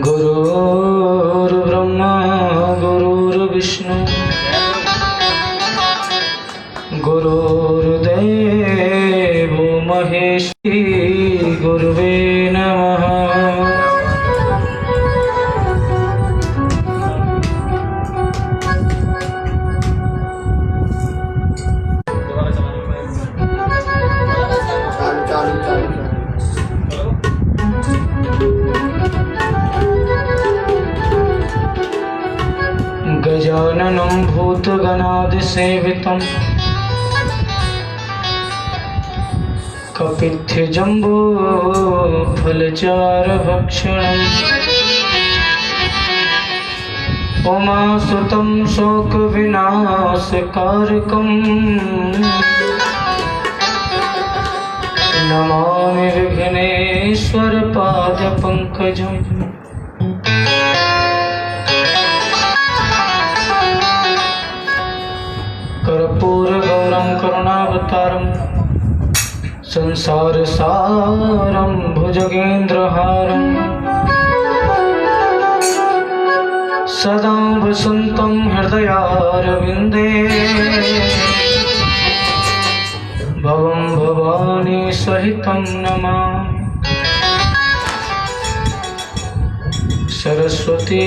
गुरुर्ब्रह्मा गुरुर्विष्णु गुरुर्देवो महेश्वरी गुरुवे नमः। गजाननं भूतगणादिसेवितं कपित्थजम्बूफलचारुभक्षणम् उमासुतं शोकविनाशकारकम् नमामि विघ्नेश्वरपादपङ्कजम्। कर्पूरगौरं करुणावतारं संसारसारं भुजगेन्द्रहारं सदा वसन्तं हृदयारविन्दे भवं भवानी सहितं नमामि। सरस्वती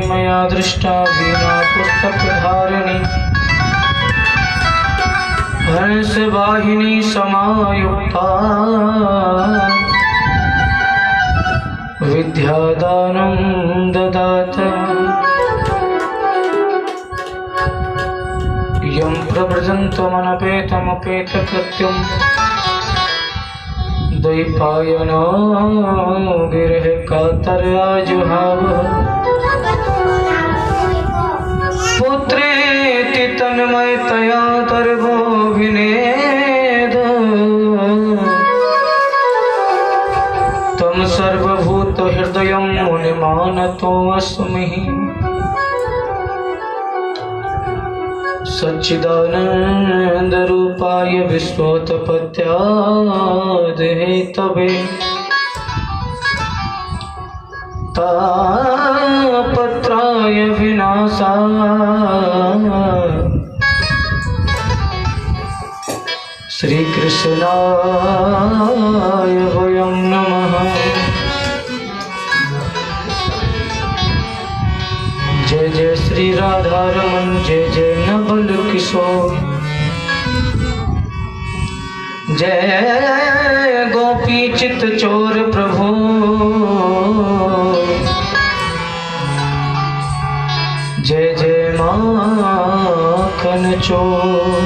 मया दृष्टा वीणा पुस्तकधारिणी हंसवाहिनी समायुक्ता विद्यादानं ददाति यं प्रव्रजन्तमनपेतमपेतकृत्यं द्वैपायनो गिरिः कातराजुहाव पुत्रेति तन्मयतया तर्वोऽभिनेदो तं सर्वभूतहृदयं मुनिमानतोऽस्मि। सच्चिदानन्दरूपाय विश्वोत्पत्त्यादिहेतवे तापत्राय विनाशाय श्रीकृष्णाय वयं नमः। जय जय श्री राधारमण जय जय नवल किशोर जय गोपी चित चोर प्रभु जय जय माखन चोर।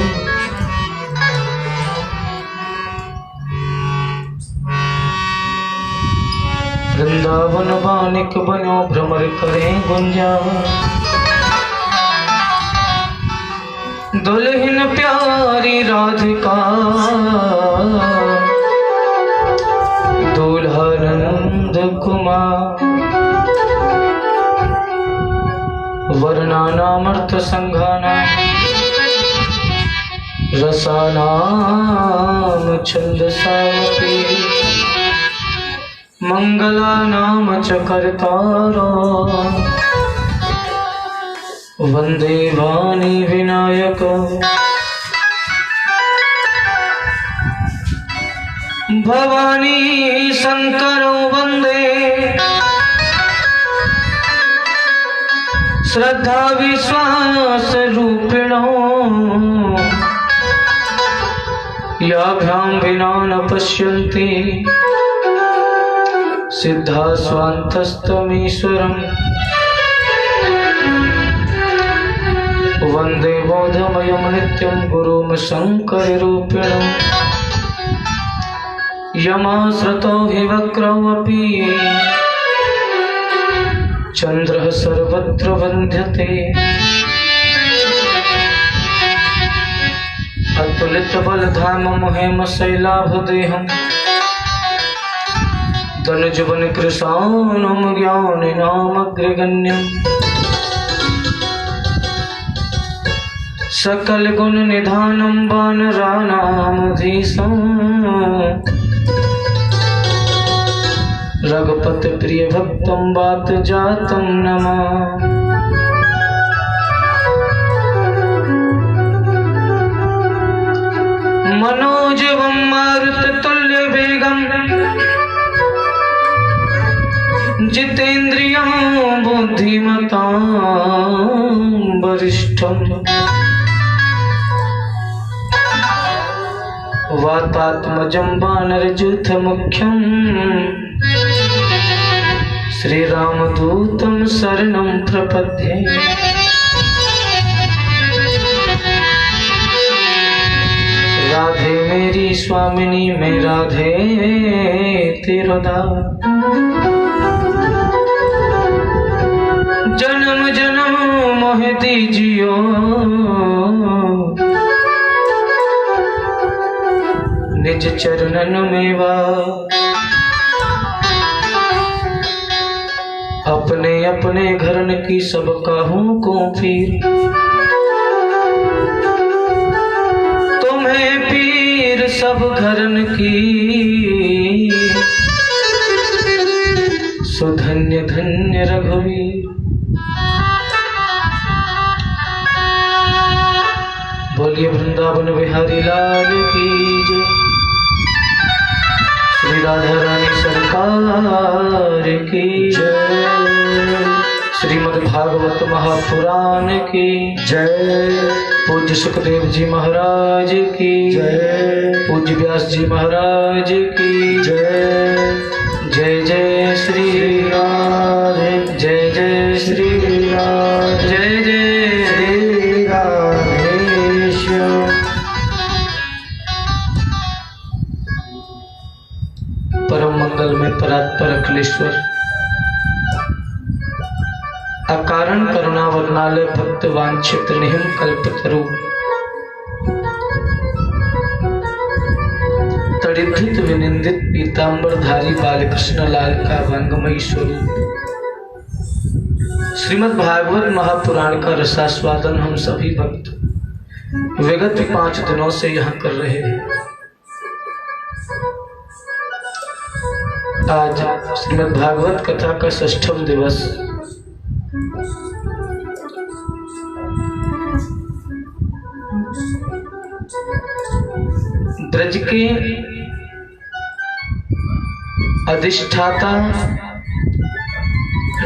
वृंदावन बानिक बनो भ्रमर करें गुंजा दुल्हन प्यारी राधिका दूल्हा नंद कुमार वर्णानामर्थ संघाना रसानाम छंदसामपि मंगलानाम च कर्तारो वंदे वाणी विनायक भवानी शंकरो वंदे श्रद्धा विश्वास रूपिणो याभ्यां विना न पश्यन्ति सिद्धा स्वान्तस्तमीश्वरम् वंदे बोधमयं नित्यं गुरुं शङ्कररूपिणम् यमाश्रितो हि वक्रौ अपि चन्द्रः सर्वत्र वन्द्यते अतुलित बल धाम मुहेम शैलाभ देहम धनुज बन कृशानम ज्ञान नाम अग्रगण्यम सकल गुण निधानम वानराणामधीशं रघुपति प्रिय भक्तम वात जातम नमः। मनोजवं मारुततुल्य वेगं जितेन्द्रियं बुद्धिमतां वरिष्ठम् वातात्मजं वानरयूथमुख्यं श्रीरामदूतं शरणं प्रपद्ये। राधे मेरी स्वामिनी मैं राधे तेरो दास, जन्म जन्म मोह दीजियो निज चरणन में वास। अपने अपने घरन की सब कहूँ को फिर तुम्हें पीर सब घरन की सुधन्य धन्य रघुवीर। बोलिए वृंदावन बिहारी लाल की जय। श्री राधा रानी सरकार की जय। श्रीमद् भागवत महापुराण की जय। पूज्य सुखदेव जी महाराज की जय। पूज्य व्यास जी महाराज की जय। जय जय श्री राधे, जय जय श्री राधे, जय जय श्री राधेश्वर। परम मंगल में परात्पर अखिलेश्वर, अकारण करुणावरनालय भक्त वांछित निहिम कल्पतरु, तड़ित विनिंदित पीतांबरधारी बालकृष्ण लाल का रंगमयी स्वरूप श्रीमद् भागवत महापुराण का रसास्वादन हम सभी भक्त विगत 5 दिनों से यहाँ कर रहे हैं। आज श्रीमद् भागवत कथा का 6ठम दिवस। ब्रज के अधिष्ठाता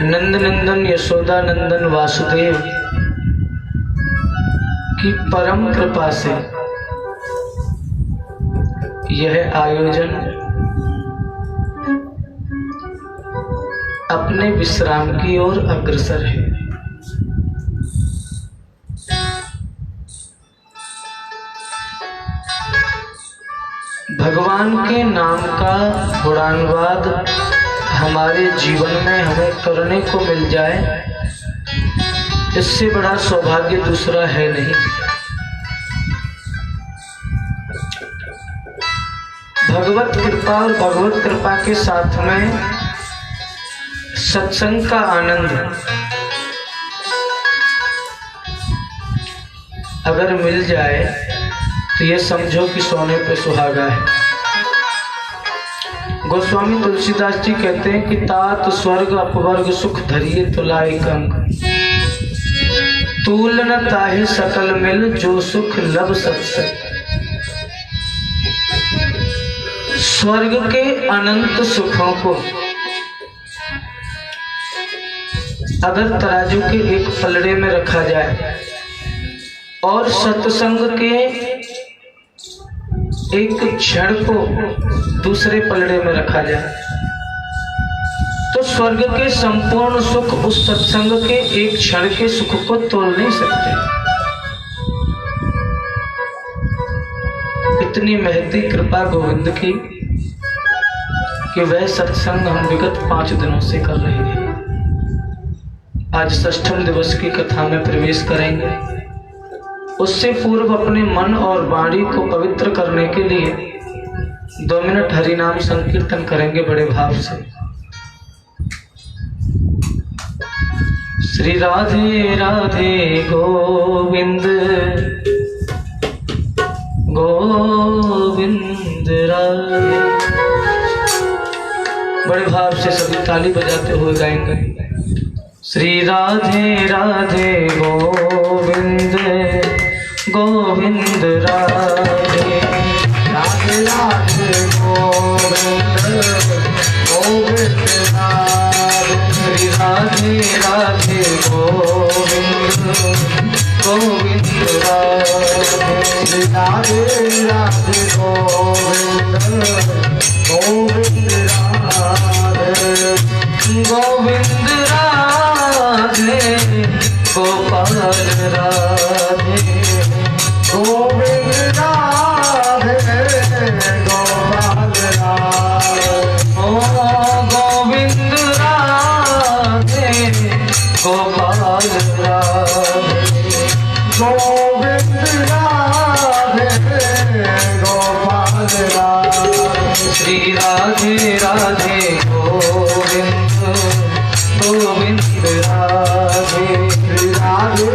नंदनंदन यशोदा नंदन वासुदेव की परम कृपा से यह आयोजन अपने विश्राम की ओर अग्रसर है। भगवान के नाम का गुणानुवाद हमारे जीवन में हमें करने को मिल जाए, इससे बड़ा सौभाग्य दूसरा है नहीं। भगवत कृपा और भगवत कृपा के साथ में सत्संग का आनंद अगर मिल जाए तो ये समझो कि सोने पे सुहागा है। गोस्वामी तुलसीदास जी कहते हैं कि तात स्वर्ग अपवर्ग सुख धरिए तुलाए कंग, तूल न ताहे सकल मिल जो सुख लब सत्संग। स्वर्ग के अनंत सुखों को अगर तराजू के एक पलड़े में रखा जाए और सत्संग के एक क्षण को दूसरे पलड़े में रखा जाए तो स्वर्ग के संपूर्ण सुख उस सत्संग के एक क्षण के सुख को तोल नहीं सकते। इतनी महती कृपा गोविंद की कि वह सत्संग हम विगत 5 दिनों से कर रहे हैं। आज 6ठम दिवस की कथा में प्रवेश करेंगे। उससे पूर्व अपने मन और वाणी को पवित्र करने के लिए 2 मिनट हरि नाम संकीर्तन करेंगे बड़े भाव से। श्री राधे राधे गोविंद गोविंद राधे। बड़े भाव से सभी ताली बजाते हुए गाएंगे। श्री राधे राधे गोविंद गोविंद राधे राधे राधे गोविंद गोविंद राधे। श्री राधे राधे गोविंद गोविंद राधे। श्री राधे राधे गोविंद गोविंद राधे गोविंद राधे गोपाल राधे गोविंद राधे गोपाल राधे ओ गोविंद राधे गोपाल राधे गोविंद राधे गोपाल राधे। श्री राधे राधे गोविंद गोविंद राधे। श्री राधे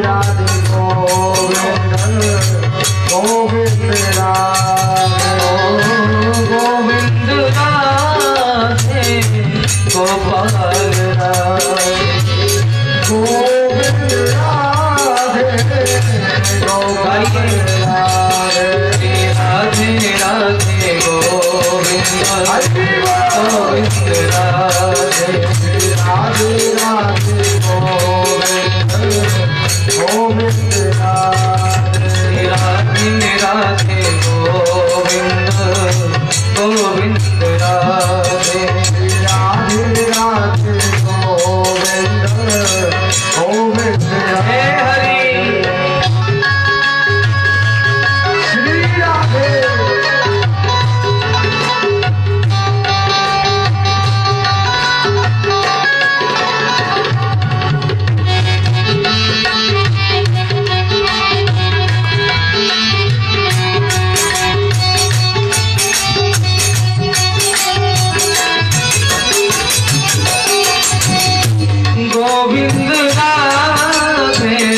राधे गोविंद गोविंद राधे गोविंद राधे गोपाल राधे गोविंद राधे गोपाल राधे। राधे राधे गोविंद गोविंद राधे। राधे राधे गोविंद गोविंद राधे। राधे राधे गोविंद गोविंद राधे। राधे राधे गोविंद गोविंद राधे। हरि श्री राधे गोविंद राधे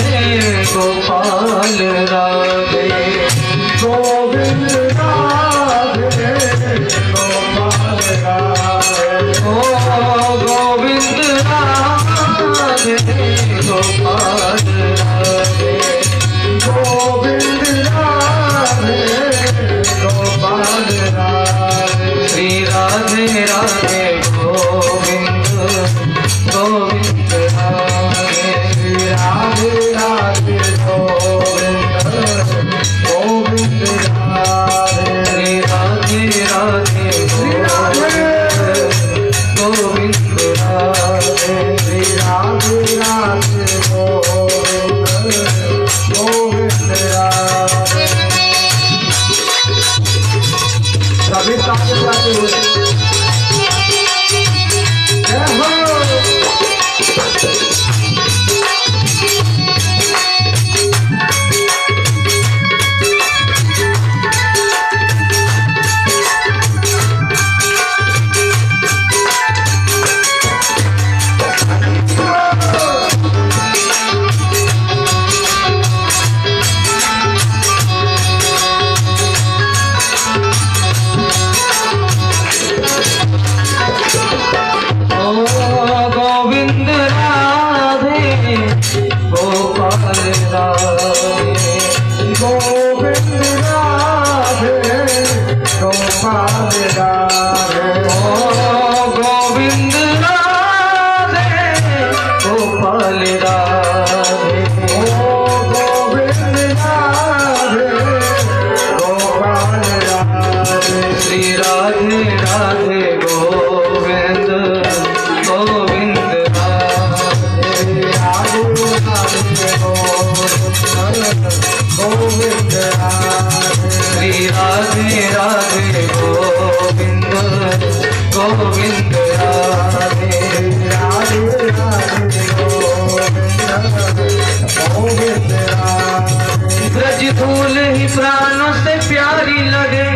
ब्रज धूल ही प्राणों से प्यारी लगे।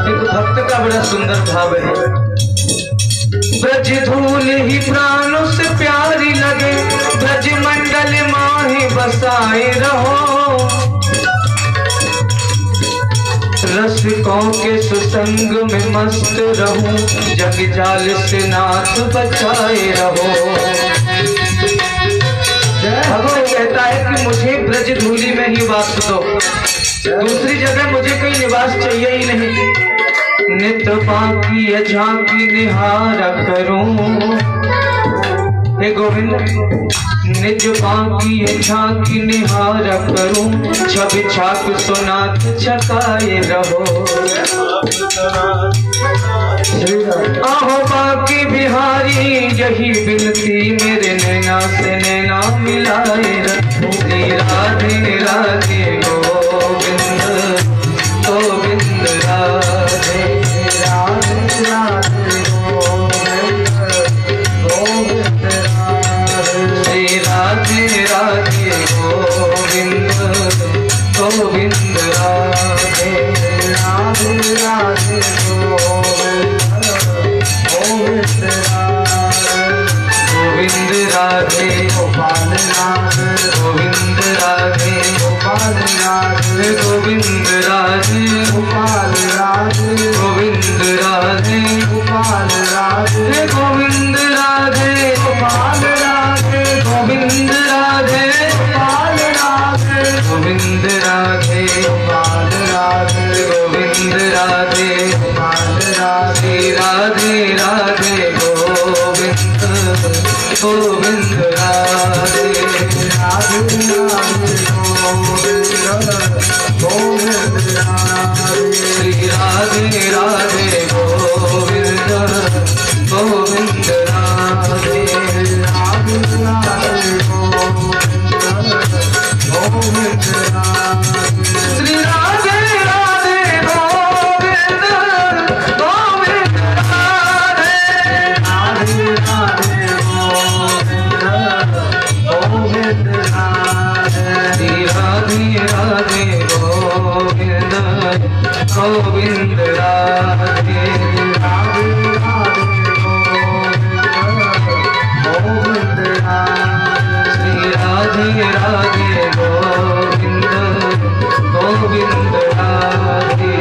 एक भक्त का बड़ा सुंदर भाव है। ब्रज धूल ही प्राणों से प्यारी लगे, ब्रज मंडल माही बसाए रहो। रसिकों के सुसंग में मस्त रहूं, जग जाल से नाथ बचाए रहो। भगवान कहता है कि मुझे ब्रज धूली में ही वास दो, दूसरी जगह मुझे कोई निवास चाहिए ही नहीं। नित बाकी झांकी निहारा करूं, हे गोविंद निज बाकी झांकी निहारा करूं, छवि छाक सुनात छकाए रहो। आहो बाकी बिहारी यही बिनती, मेरे नैना से नैना मिलाए रखो। राधे राधे गोविंद गोविंद राधे राधे राधे गोविंद गोविंद राधे राधे राधे गोविंद गोविंद राधे राधे राधे गोविंद गोविंद राधे गोपाल राधे गोविंद राधे गोपाल राधे गोविंद राधे गोपाल राधे गोविंद राधे गोपाल राधे गोविंद राधे गोपाल राधे गोविंद राधे गोपाल राधे गोविंद राधे गोपाल राधे गोविंद राधे गोपाल राधे राधे राधे गोविंद गोविंद राधे राधे राधे गोविंद राधे श्री राधे राधे गोविंद गोविंद राधे राधे राधे गोविंद राधे श्री राधे राधे गोविंद गोविंद राधे राधे राधे गोविंद राधे श्री राधे राधे गोविंद गोविंद राधे राधे गोविंद श्री राधे राधे गोविंद गोविंद राधे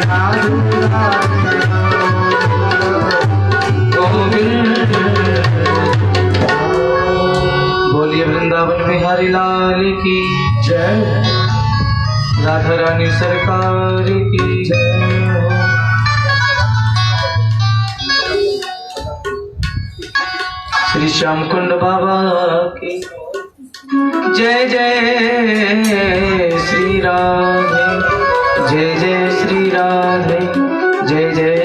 राधे राधे गोविंद। बोलिए वृंदावन बिहारी लाल की जय, राधा रानी सरकार की जय। श्री श्याम कुंड बाबा की जय जय श्री राधे जय जय श्री राधे जय जय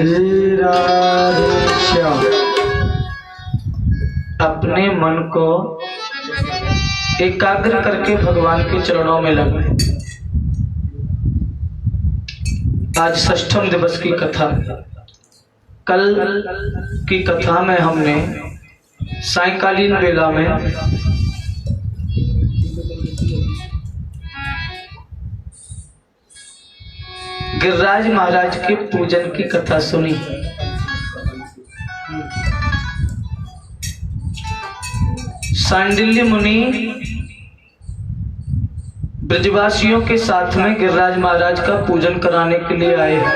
श्री राधे श्याम। अपने मन को एकाग्र करके भगवान के चरणों में लगाएं। आज षष्ठम दिवस की कथा, कल की कथा में हमने सायंकालीन वेला में गिरिराज महाराज के पूजन की कथा सुनी। सांडिल्य मुनि ब्रजवासियों के साथ में गिरिराज महाराज का पूजन कराने के लिए आए हैं।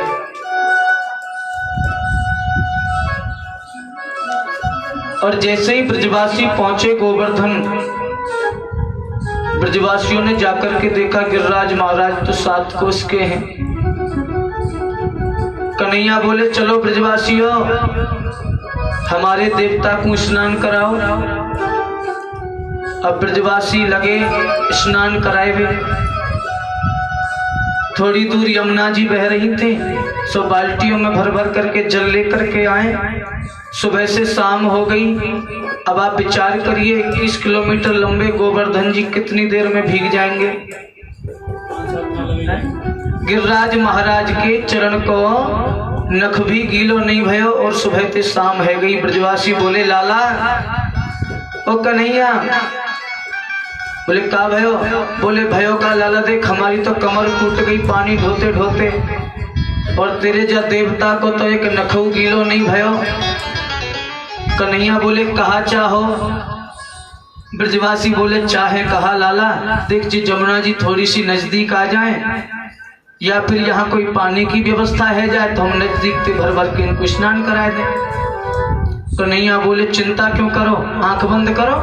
और जैसे ही ब्रजवासी पहुंचे गोवर्धन, ब्रजवासियों ने जाकर के देखा गिरिराज महाराज तो 7 कोस के हैं। कन्हैया बोले चलो ब्रजवासियों हमारे देवता को स्नान कराओ। अब ब्रजवासी लगे स्नान कराए हुए। थोड़ी दूर यमुना जी बह रही थी, सो बाल्टियों में भर भर करके जल लेकर के आए। सुबह से शाम हो गई। अब आप विचार करिए 21 किलोमीटर लंबे गोवर्धन जी कितनी देर में भीग जाएंगे। गिरिराज महाराज के चरण को नख भी गीलो नहीं भयो और सुबह से शाम है गई। ब्रजवासी बोले लाला ओ कन्हैया बोले का भयो? बोले भयो का लाला देख हमारी तो कमर टूट गई पानी ढोते ढोते, और तेरे जा देवता को तो एक नखऊ गीलो नहीं भयो। कन्हैया बोले कहा चाहो? ब्रजवासी बोले चाहे कहा लाला, देख जी जमुना जी थोड़ी सी नजदीक आ जाए या फिर यहाँ कोई पानी की व्यवस्था है जाए तो हम नजदीक से भर भर के इनको स्नान कराए दें। कन्हैया बोले चिंता क्यों करो, आंख बंद करो।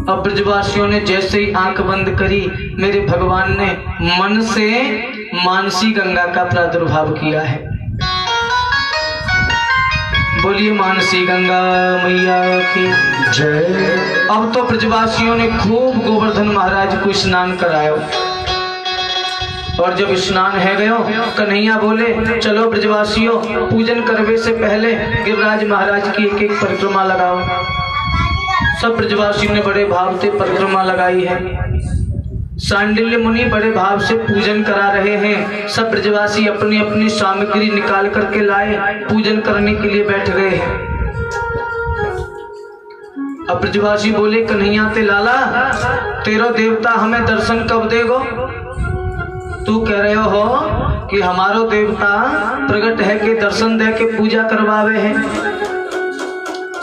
अब ब्रजवासियों ने जैसे ही आंख बंद करी, मेरे भगवान ने मन से मानसी गंगा का प्रादुर्भाव किया है। बोलिए मानसी गंगा मैया की जय। अब तो ब्रजवासियों ने खूब गोवर्धन महाराज को स्नान कराया, और जब स्नान है गयो, कन्हैया बोले चलो ब्रजवासियों पूजन करवे से पहले गिरिराज महाराज की एक एक परिक्रमा लगाओ। सब ब्रजवासियों ने बड़े भाव से परिक्रमा लगाई है। सांडिल्य मुनि बड़े भाव से पूजन करा रहे हैं। सब ब्रजवासी अपनी अपनी सामग्री निकाल करके लाए, पूजन करने के लिए बैठ गए हैं। अब ब्रजवासी बोले कन्हैया ते लाला, तेरा देवता हमें दर्शन कब देगो? तू कह रहे हो कि हमारो देवता प्रकट है कि दर्शन दे के पूजा करवावे हैं।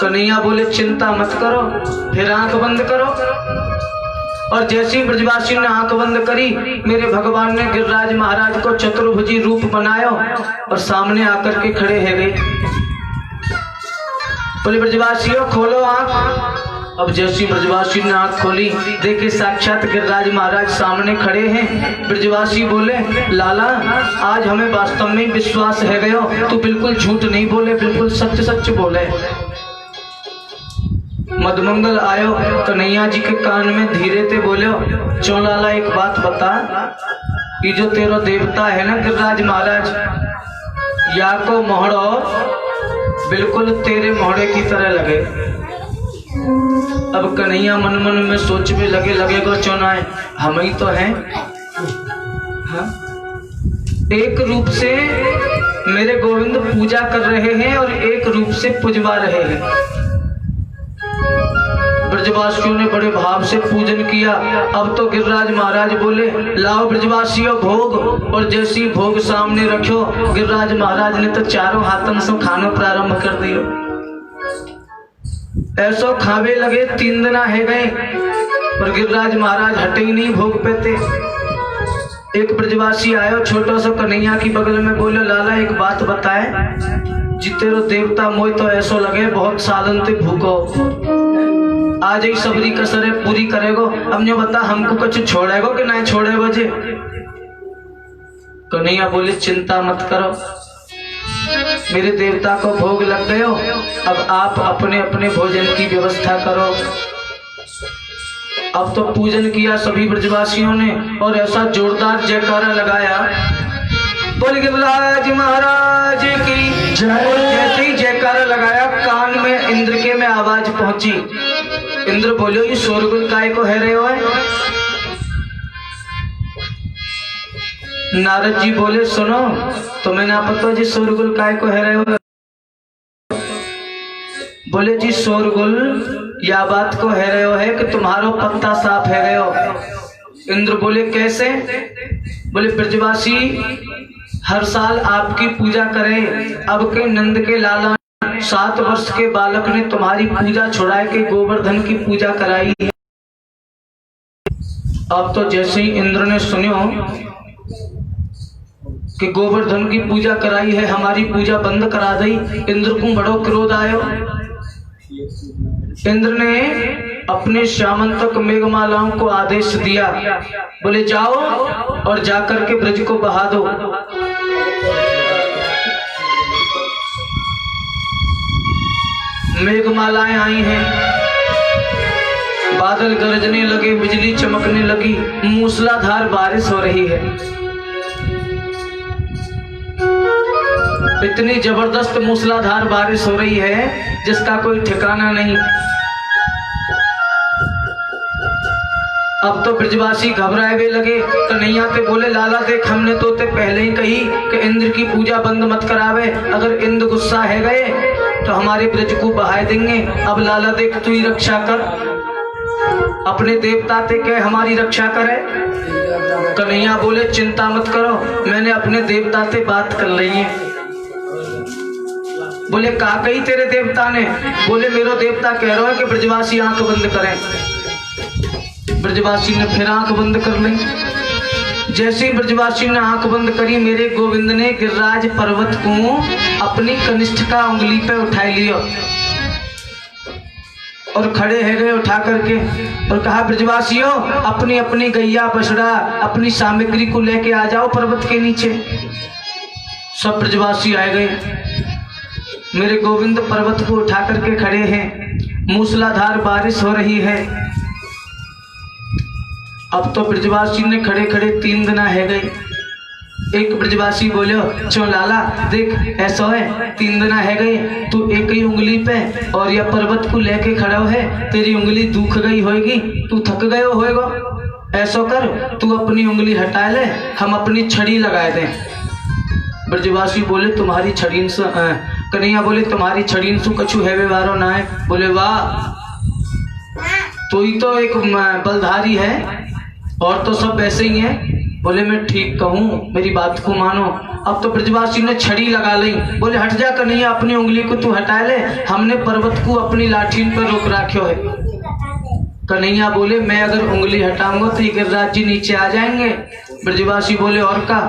कन्हैया बोले चिंता मत करो, फिर आंख बंद करो। और जैसे ही ब्रजवासी ने आंख बंद करी, मेरे भगवान ने गिरिराज महाराज को चतुर्भुजी रूप बनाया और सामने आकर के खड़े है गए। बोले ब्रजवासियों खोलो आंख। अब जैसी ब्रजवासी ने आंख खोली, देखे साक्षात गिरिराज महाराज सामने खड़े हैं। ब्रजवासी बोले लाला, आज हमें वास्तव में विश्वास है गयो, तू बिल्कुल झूठ नहीं बोले, बिल्कुल सच सच बोले। मधुमंगल आयो, कन्हैया जी के कान में धीरे से बोलो, चो लाला एक बात बता, कि जो तेरा देवता है ना गिरिराज महाराज, या को मोहड़ो बिल्कुल तेरे मोहड़े की तरह लगे। अब कन्हैया मन मन में सोच में लगेगा चौनाए हम ही तो हैं। हाँ? एक रूप से मेरे गोविंद पूजा कर रहे हैं और एक रूप से पुजवा रहे हैं। ब्रजवासियों ने बड़े भाव से पूजन किया। अब तो गिरिराज महाराज बोले लाओ ब्रजवासियों भोग, और जैसी भोग सामने रखो, गिरिराज महाराज ने तो चारों हाथों से खाना प्रारंभ कर दिया। ऐसो खावे लगे 3 दिन है गए, पर गिरिराज महाराज हटे ही नहीं भोग पेते। एक ब्रजवासी आयो छोटा सा कन्हैया की बगल में, बोले लाला एक बात बताए, जितेरो देवता मोय तो ऐसो लगे बहुत सालन ते भूखो, आज ही सबरी कसरे पूरी करेगो। अब ने बता हमको कुछ छोड़ेगो कि नहीं छोड़ेगो जी? कन्हैया बोले चिंता मत करो, मेरे देवता को भोग लग गयो, अब आप अपने अपने भोजन की व्यवस्था करो। अब तो पूजन किया सभी ब्रजवासियों ने, और ऐसा जोरदार जयकारा लगाया, बोल गिरिराज महाराज की जय। जैसे ही जयकारा लगाया, कान में इंद्र के में आवाज पहुंची। इंद्र बोलो ये शोरगुल काय को है रहे हो? नारद जी बोले सुनो, तुम्हें ना पता जी शोरगुल काय को है रहे हो? बोले जी शोरगुल या बात को है रहे हो है कि तुम्हारो पत्ता साफ है गए हो। इंद्र बोले कैसे? बोले ब्रजवासी हर साल आपकी पूजा करें, अब के नंद के लाला 7 वर्ष के बालक ने तुम्हारी पूजा छुड़ा के गोवर्धन की पूजा कराई है। अब तो जैसे ही इंद्र ने सुनो कि गोवर्धन की पूजा कराई है, हमारी पूजा बंद करा दी, इंद्र को बड़ो क्रोध आयो। इंद्र ने अपने श्यामंतक मेघमालाओं को आदेश दिया, बोले जाओ और जाकर के ब्रज को बहा दो। मेघमालाएं आई हैं, बादल गरजने लगे, बिजली चमकने लगी, मूसलाधार बारिश हो रही है। इतनी जबरदस्त मूसलाधार बारिश हो रही है जिसका कोई ठिकाना नहीं। अब तो ब्रजवासी घबराए हुए लगे। कन्हैया ते बोले लाला देख हमने तो ते पहले ही कही कि इंद्र की पूजा बंद मत करावे, अगर इंद्र गुस्सा है गए तो हमारे ब्रज को बहाए देंगे। अब लाला देख तू ही रक्षा कर। अपने देवता थे के हमारी रक्षा करे। कन्हैया बोले चिंता मत करो, मैंने अपने देवता से बात कर ली है। बोले का कही तेरे देवता ने? बोले मेरो देवता कह रहा है कि ब्रजवासी आंख बंद करें। ब्रजवासी ने फिर आंख बंद कर ली। जैसे ही ब्रजवासी ने आंख बंद करी, मेरे गोविंद ने गिरिराज पर्वत को अपनी कनिष्ठिका उंगली पे उठा लिया और खड़े है गए उठा करके और कहा ब्रजवासियों अपनी अपनी गैया बछड़ा अपनी सामग्री को लेके आ जाओ पर्वत के नीचे। सब ब्रजवासी आ गए। मेरे गोविंद पर्वत को उठा करके खड़े हैं। मूसलाधार बारिश हो रही है। अब तो ब्रजवासी ने खड़े खड़े 3 दिन है गए। एक ब्रजवासी बोलो चो लाला देख ऐसा है 3 दिन है गए, तू एक ही उंगली पे और यह पर्वत को लेके खड़ा है, तेरी उंगली दुख गई होगी, तू थक गयो होएगा। ऐसा कर तू अपनी उंगली हटा ले, हम अपनी छड़ी लगा दें। ब्रजवासी बोले तुम्हारी छड़ी से कन्हैया बोले तुम्हारी छड़ी से कछु है वारो ना है। बोले वाह तू ही तो एक बलधारी है और तो सब वैसे ही है। बोले मैं ठीक कहूँ, मेरी बात को मानो। अब तो ब्रजवासी ने छड़ी लगा ली। बोले हट जा कन्हैया, अपनी उंगली को तू हटा ले, हमने पर्वत को अपनी लाठी पर रोक रखो है। कन्हैया बोले मैं अगर उंगली हटाऊंगा तो ये गिरिराज जी नीचे आ जाएंगे। ब्रजवासी बोले और का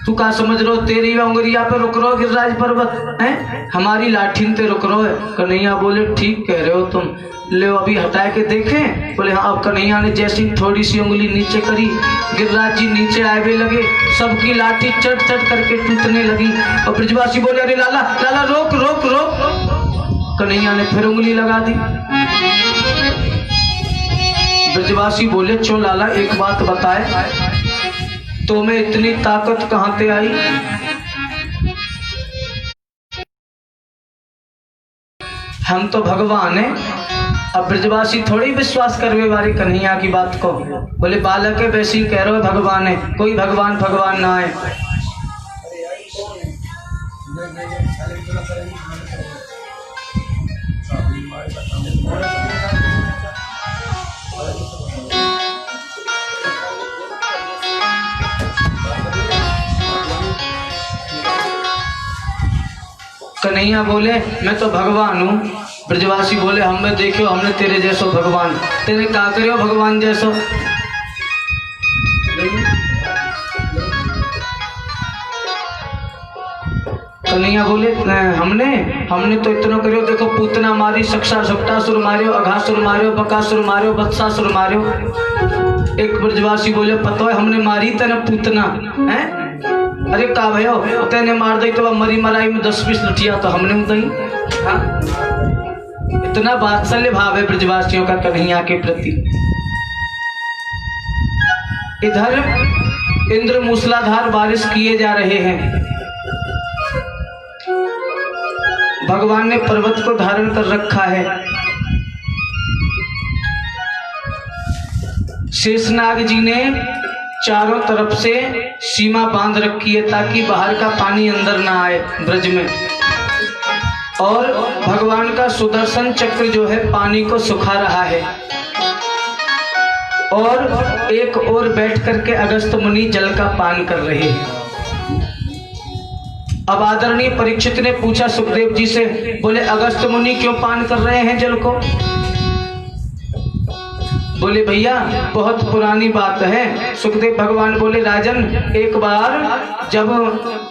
तू का समझ रो, तेरी उंगलिया पे रुक रो गिरिराज पर्वत है, हमारी लाठी पे रुक रो है। कन्हैया बोले ठीक कह रहे हो तुम, ले अभी हटा के देखें। बोले हाँ। अब कन्हैया ने जैसी थोड़ी सी उंगली नीचे करी, गिरिराज जी नीचे आए लगे, सबकी लाठी चट चट करके टूटने लगी। और ब्रजवासी बोले अरे लाला लाला रोक रोक रोक। कन्हैया ने फिर उंगली लगा दी। ब्रजवासी बोले चो लाला एक बात बताए, तो में इतनी ताकत कहां से आई? हम तो भगवान है। अब ब्रजवासी थोड़ी विश्वास करवे वाली कन्हैया की बात को। बोले बालक है वैसे ही कह रहे हो भगवान है, कोई भगवान भगवान ना है। कन्हैया बोले मैं तो भगवान हूँ। ब्रजवासी बोले हमें देखो हमने तेरे जैसो भगवान, तेरे का करो भगवान जैसो। कन्हैया बोले हमने तो इतना करो, देखो पूतना मारी, सक्षा सप्तासुर मारियो, अघासुर मारियो, बकासुर मारियो, बत्सासुर मारियो। एक ब्रजवासी बोले पता है हमने मारी तेना पूतना है। अरे का भयो तेने मार दी तो मरी मराई में 10-20 लठिया तो हमने उतई। हाँ? इतना वात्सल्य भाव है ब्रजवासियों का कन्हैया के प्रति। इधर इंद्र मूसलाधार बारिश किए जा रहे हैं। भगवान ने पर्वत को धारण कर रखा है। शेषनाग जी ने चारों तरफ से सीमा बांध रखी है ताकि बाहर का पानी अंदर ना आए ब्रज में। और भगवान का सुदर्शन चक्र जो है पानी को सुखा रहा है। और एक ओर बैठ करके अगस्त मुनि जल का पान कर रहे हैं। अब आदरणीय परीक्षित ने पूछा सुखदेव जी से, बोले अगस्त मुनि क्यों पान कर रहे हैं जल को? बोले भैया बहुत पुरानी बात है। सुखदेव भगवान बोले राजन, एक बार जब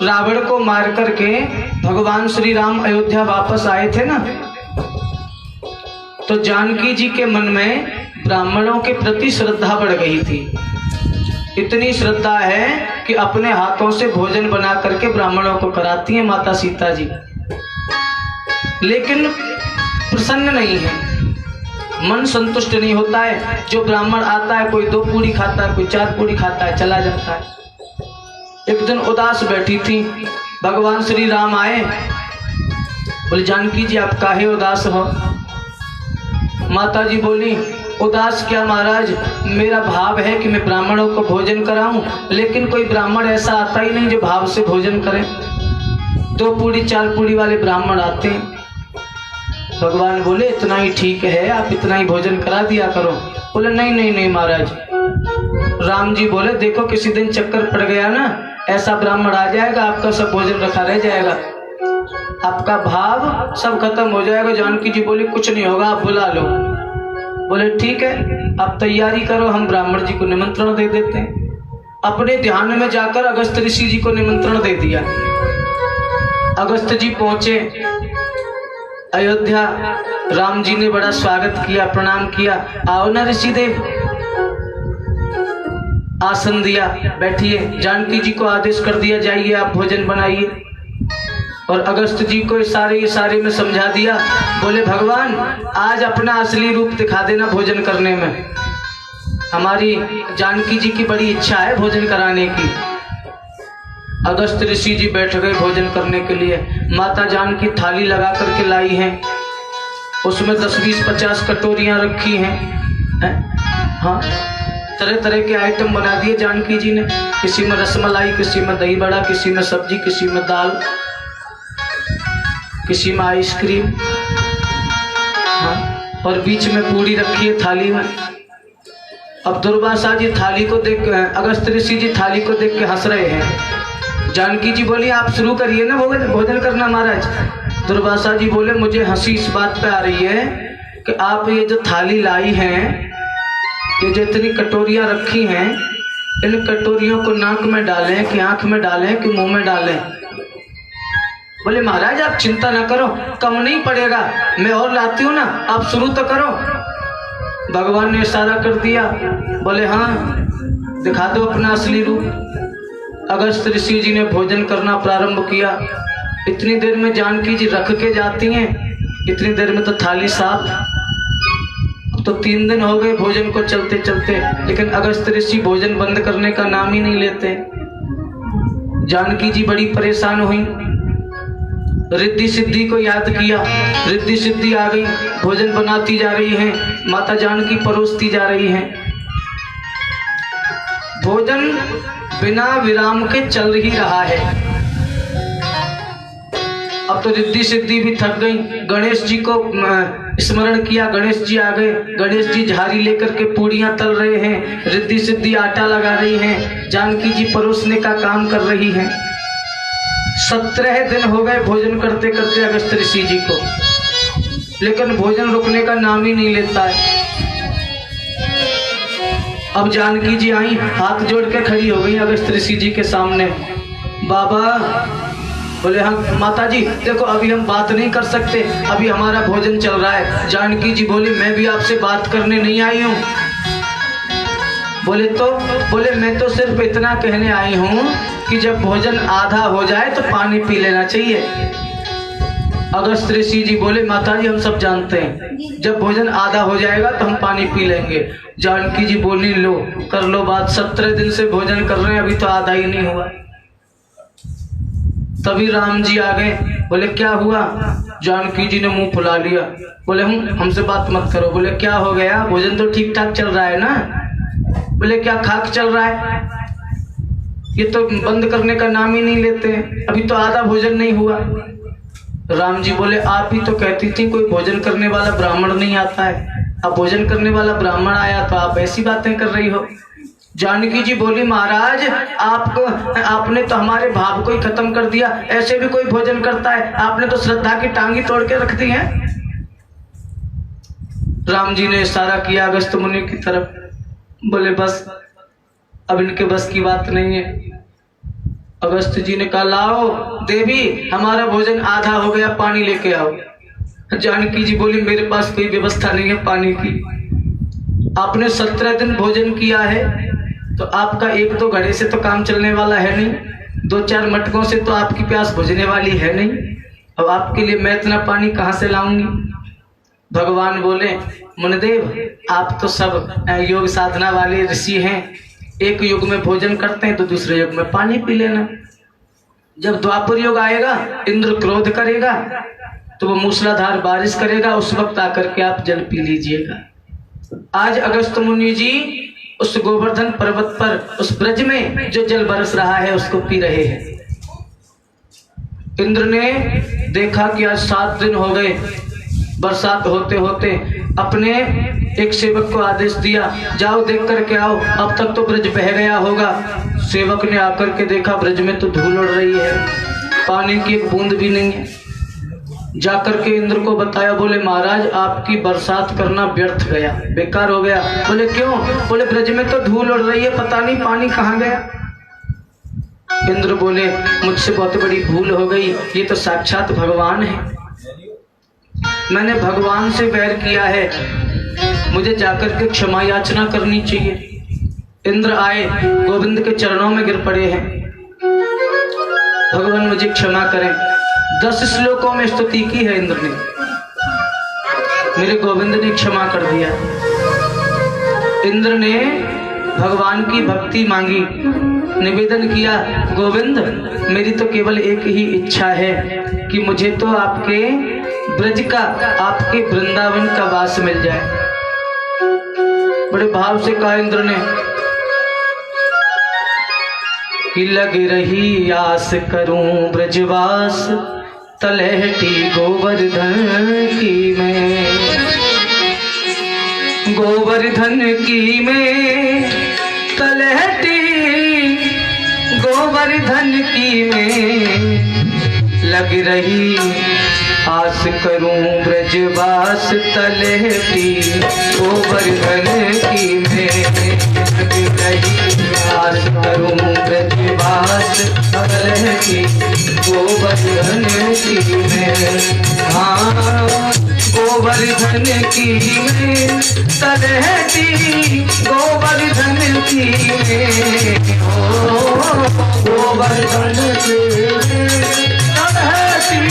रावण को मार करके भगवान श्री राम अयोध्या वापस आए थे ना, तो जानकी जी के मन में ब्राह्मणों के प्रति श्रद्धा बढ़ गई थी। इतनी श्रद्धा है कि अपने हाथों से भोजन बना करके ब्राह्मणों को कराती हैं माता सीता जी। लेकिन प्रसन्न नहीं है, मन संतुष्ट नहीं होता है। जो ब्राह्मण आता है कोई 2 पूरी खाता है, कोई 4 पूरी खाता है, चला जाता है। एक दिन उदास बैठी थी, भगवान श्री राम आए। बोले जानकी जी आप काहे उदास हो? माता जी बोली उदास क्या महाराज, मेरा भाव है कि मैं ब्राह्मणों को भोजन कराऊं, लेकिन कोई ब्राह्मण ऐसा आता ही नहीं जो भाव से भोजन करे। 2 पूरी 4 पूरी वाले ब्राह्मण आते हैं। भगवान बोले इतना ही ठीक है, आप इतना ही भोजन करा दिया करो। बोले नहीं नहीं नहीं महाराज। राम जी बोले देखो किसी दिन चक्कर पड़ गया ना, ऐसा ब्राह्मण आ जाएगा आपका सब भोजन रखा रह जाएगा, आपका भाव सब खत्म हो जाएगा। जानकी जी बोली कुछ नहीं होगा, आप बुला लो। बोले ठीक है, आप तैयारी करो, हम ब्राह्मण जी को निमंत्रण दे देते हैं। अपने ध्यान में जाकर अगस्त ऋषि जी को निमंत्रण दे दिया। अगस्त जी पहुंचे अयोध्या, राम जी ने बड़ा स्वागत किया, प्रणाम किया। आओ ना ऋषि देव, आसन दिया, बैठिए। जानकी जी को आदेश कर दिया जाइए आप भोजन बनाइए। और अगस्त जी को इशारे में समझा दिया। बोले भगवान आज अपना असली रूप दिखा देना भोजन करने में, हमारी जानकी जी की बड़ी इच्छा है भोजन कराने की। अगस्त ऋषि जी बैठ गए भोजन करने के लिए। माता जानकी थाली लगा करके लाई हैं, उसमें 10, 20, 50 कटोरियां रखी हैं। हाँ, तरह तरह के आइटम बना दिए जानकी जी ने। किसी में रसमलाई, किसी में दही बड़ा, किसी में सब्जी, किसी में दाल, किसी में आइसक्रीम। हाँ, और बीच में पूरी रखी है थाली में। अब दुर्वासा जी थाली को देख, अगस्त ऋषि जी थाली को देख के हंस रहे हैं। जानकी जी बोली आप शुरू करिए ना भोजन करना महाराज। दुर्वासा जी बोले मुझे हंसी इस बात पे आ रही है कि आप ये जो थाली लाई हैं, ये जो इतनी कटोरियां रखी हैं, इन कटोरियों को नाक में डालें कि आंख में डालें कि मुंह में डालें। बोले महाराज आप चिंता ना करो, कम नहीं पड़ेगा, मैं और लाती हूँ ना, आप शुरू तो करो। भगवान ने इशारा कर दिया। बोले हाँ दिखा दो अपना असली रूप। अगस्त ऋषि जी ने भोजन करना प्रारंभ किया। इतनी देर में जानकी जी रख के जाती हैं, इतनी देर में तो थाली साफ। तो 3 दिन हो गए भोजन को चलते चलते, लेकिन अगस्त ऋषि भोजन बंद करने का नाम ही नहीं लेते। जानकी जी बड़ी परेशान हुई, रिद्धि सिद्धि को याद किया। रिद्धि सिद्धि आ गई, भोजन बनाती जा रही हैं, माता जानकी परोसती जा रही हैं। भोजन बिना विराम के चल ही रहा है। अब तो रिद्धि सिद्धि भी थक गई। गणेश जी को स्मरण किया, गणेश जी आ गए। गणेश जी झाड़ी लेकर के पूड़ियां तल रहे हैं, रिद्धि सिद्धि आटा लगा रही हैं, जानकी जी परोसने का काम कर रही हैं। 17 दिन हो गए भोजन करते करते अगस्त ऋषि जी को, लेकिन भोजन रुकने का नाम ही नहीं लेता है। अब जानकी जी आई, हाथ जोड़ के खड़ी हो गई अगस्त ऋषि जी के सामने। बाबा बोले हाँ माता जी देखो अभी हम बात नहीं कर सकते, अभी हमारा भोजन चल रहा है। जानकी जी बोली मैं भी आपसे बात करने नहीं आई हूँ। बोले मैं तो सिर्फ इतना कहने आई हूँ कि जब भोजन आधा हो जाए तो पानी पी लेना चाहिए। अगस्त ऋषि जी बोले माता जी हम सब जानते हैं, जब भोजन आधा हो जाएगा तो हम पानी पी लेंगे। जानकी जी बोली लो कर लो बात, 17 दिन से भोजन कर रहे हैं, अभी तो आधा ही नहीं हुआ। तभी राम जी आ गए। बोले क्या हुआ? जानकी जी ने मुंह फुला लिया। बोले हमसे बात मत करो। बोले क्या हो गया? भोजन तो ठीक ठाक चल रहा है ना। बोले क्या खाक चल रहा है, ये तो बंद करने का नाम ही नहीं लेते हैं, अभी तो आधा भोजन नहीं हुआ। राम जी बोले आप ही तो कहती थी कोई भोजन करने वाला ब्राह्मण नहीं आता है, अब भोजन करने वाला ब्राह्मण आया तो आप ऐसी बातें कर रही हो। जानकी जी बोली महाराज आपने तो हमारे भाव को ही खत्म कर दिया, ऐसे भी कोई भोजन करता है? आपने तो श्रद्धा की टांगी तोड़ के रख दी है। राम जी ने इशारा किया अगस्त मुनि की तरफ। बोले बस अब इनके बस की बात नहीं है। अगस्त जी ने कहा लाओ देवी हमारा भोजन आधा हो गया, पानी लेके आओ। जानकी जी बोली मेरे पास कोई व्यवस्था नहीं है पानी की। आपने 17 दिन भोजन किया है तो आपका 1-2 घड़े से तो काम चलने वाला है नहीं, 2-4 मटकों से तो आपकी प्यास बुझने वाली है नहीं। अब आपके लिए मैं इतना पानी कहाँ से लाऊंगी? भगवान बोले मुनिदेव आप तो सब योग साधना वाले ऋषि हैं, एक युग में भोजन करते हैं तो दूसरे युग में पानी पी लेना। जब द्वापर युग आएगा इंद्र क्रोध करेगा तो वो मूसलाधार बारिश करेगा, उस वक्त आकर के आप जल पी लीजिएगा। आज अगस्त मुनि जी उस गोवर्धन पर्वत पर उस ब्रज में जो जल बरस रहा है उसको पी रहे हैं। इंद्र ने देखा कि आज 7 दिन हो गए बरसात होते होते अपने एक सेवक को आदेश दिया, जाओ देख करके आओ, अब तक तो ब्रज बह गया होगा। सेवक ने आकर के देखा ब्रज में तो धूल उड़ रही है, पानी की एक बूंद भी नहीं है। जाकर के इंद्र को बताया, बोले महाराज आपकी बरसात करना व्यर्थ गया, बेकार हो गया। बोले क्यों? बोले ब्रज में तो धूल उड़ रही है, पता नहीं पानी कहाँ गया। इंद्र बोले मुझसे बहुत बड़ी भूल हो गई, ये तो साक्षात भगवान है, मैंने भगवान से वैर किया है, मुझे जाकर के क्षमा याचना करनी चाहिए। इंद्र आए, गोविंद के चरणों में गिर पड़े हैं, भगवान मुझे क्षमा करें। 10 श्लोकों में स्तुति की है इंद्र ने, मेरे गोविंद ने क्षमा कर दिया। इंद्र ने भगवान की भक्ति मांगी, निवेदन किया, गोविंद मेरी तो केवल एक ही इच्छा है कि मुझे तो आपके ब्रज का, आपके वृंदावन का वास मिल जाए। बड़े भाव से कहा इंद्र ने कि लग रही आस करूं ब्रजवास, तलहटी गोवर्धन की मैं, गोवर्धन की मैं तलहटी गोवर्धन की मैं, लग रही आस करूं ब्रजवास, तलहटी गोवर्धन की मैं, लग रही आस करूं ब्रजवास, तलहटी गोवर्धन की मैं। हाँ गोवर्धन की मैं, तलहटी गोवर्धन की मैं, गोवर्धन की तलहटी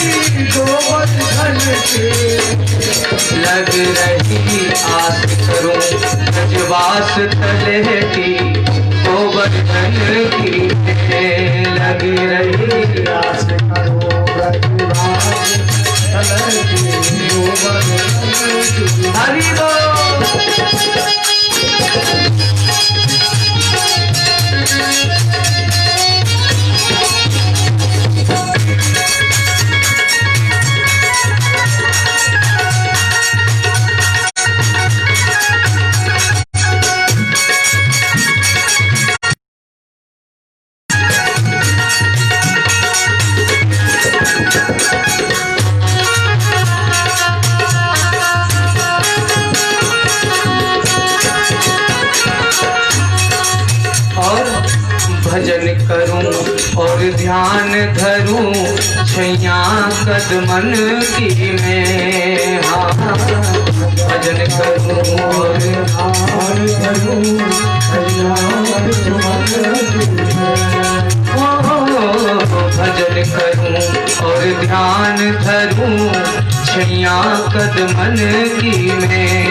गोवर्धन की, लग रही आस करूं ब्रजवास, तलहटी गोवर्धन की मैं, लग रही आस करूं ब्रजवास, तलहटी गोवर्धन की। हरि बोल। भजन करूं और ध्यान धरूं छैया कदमन की मैं। हाँ भजन करूं और ध्यान धरूं छैया कदमन की मैं। भजन करूं और ध्यान धरूं छैया कदमन की मैं।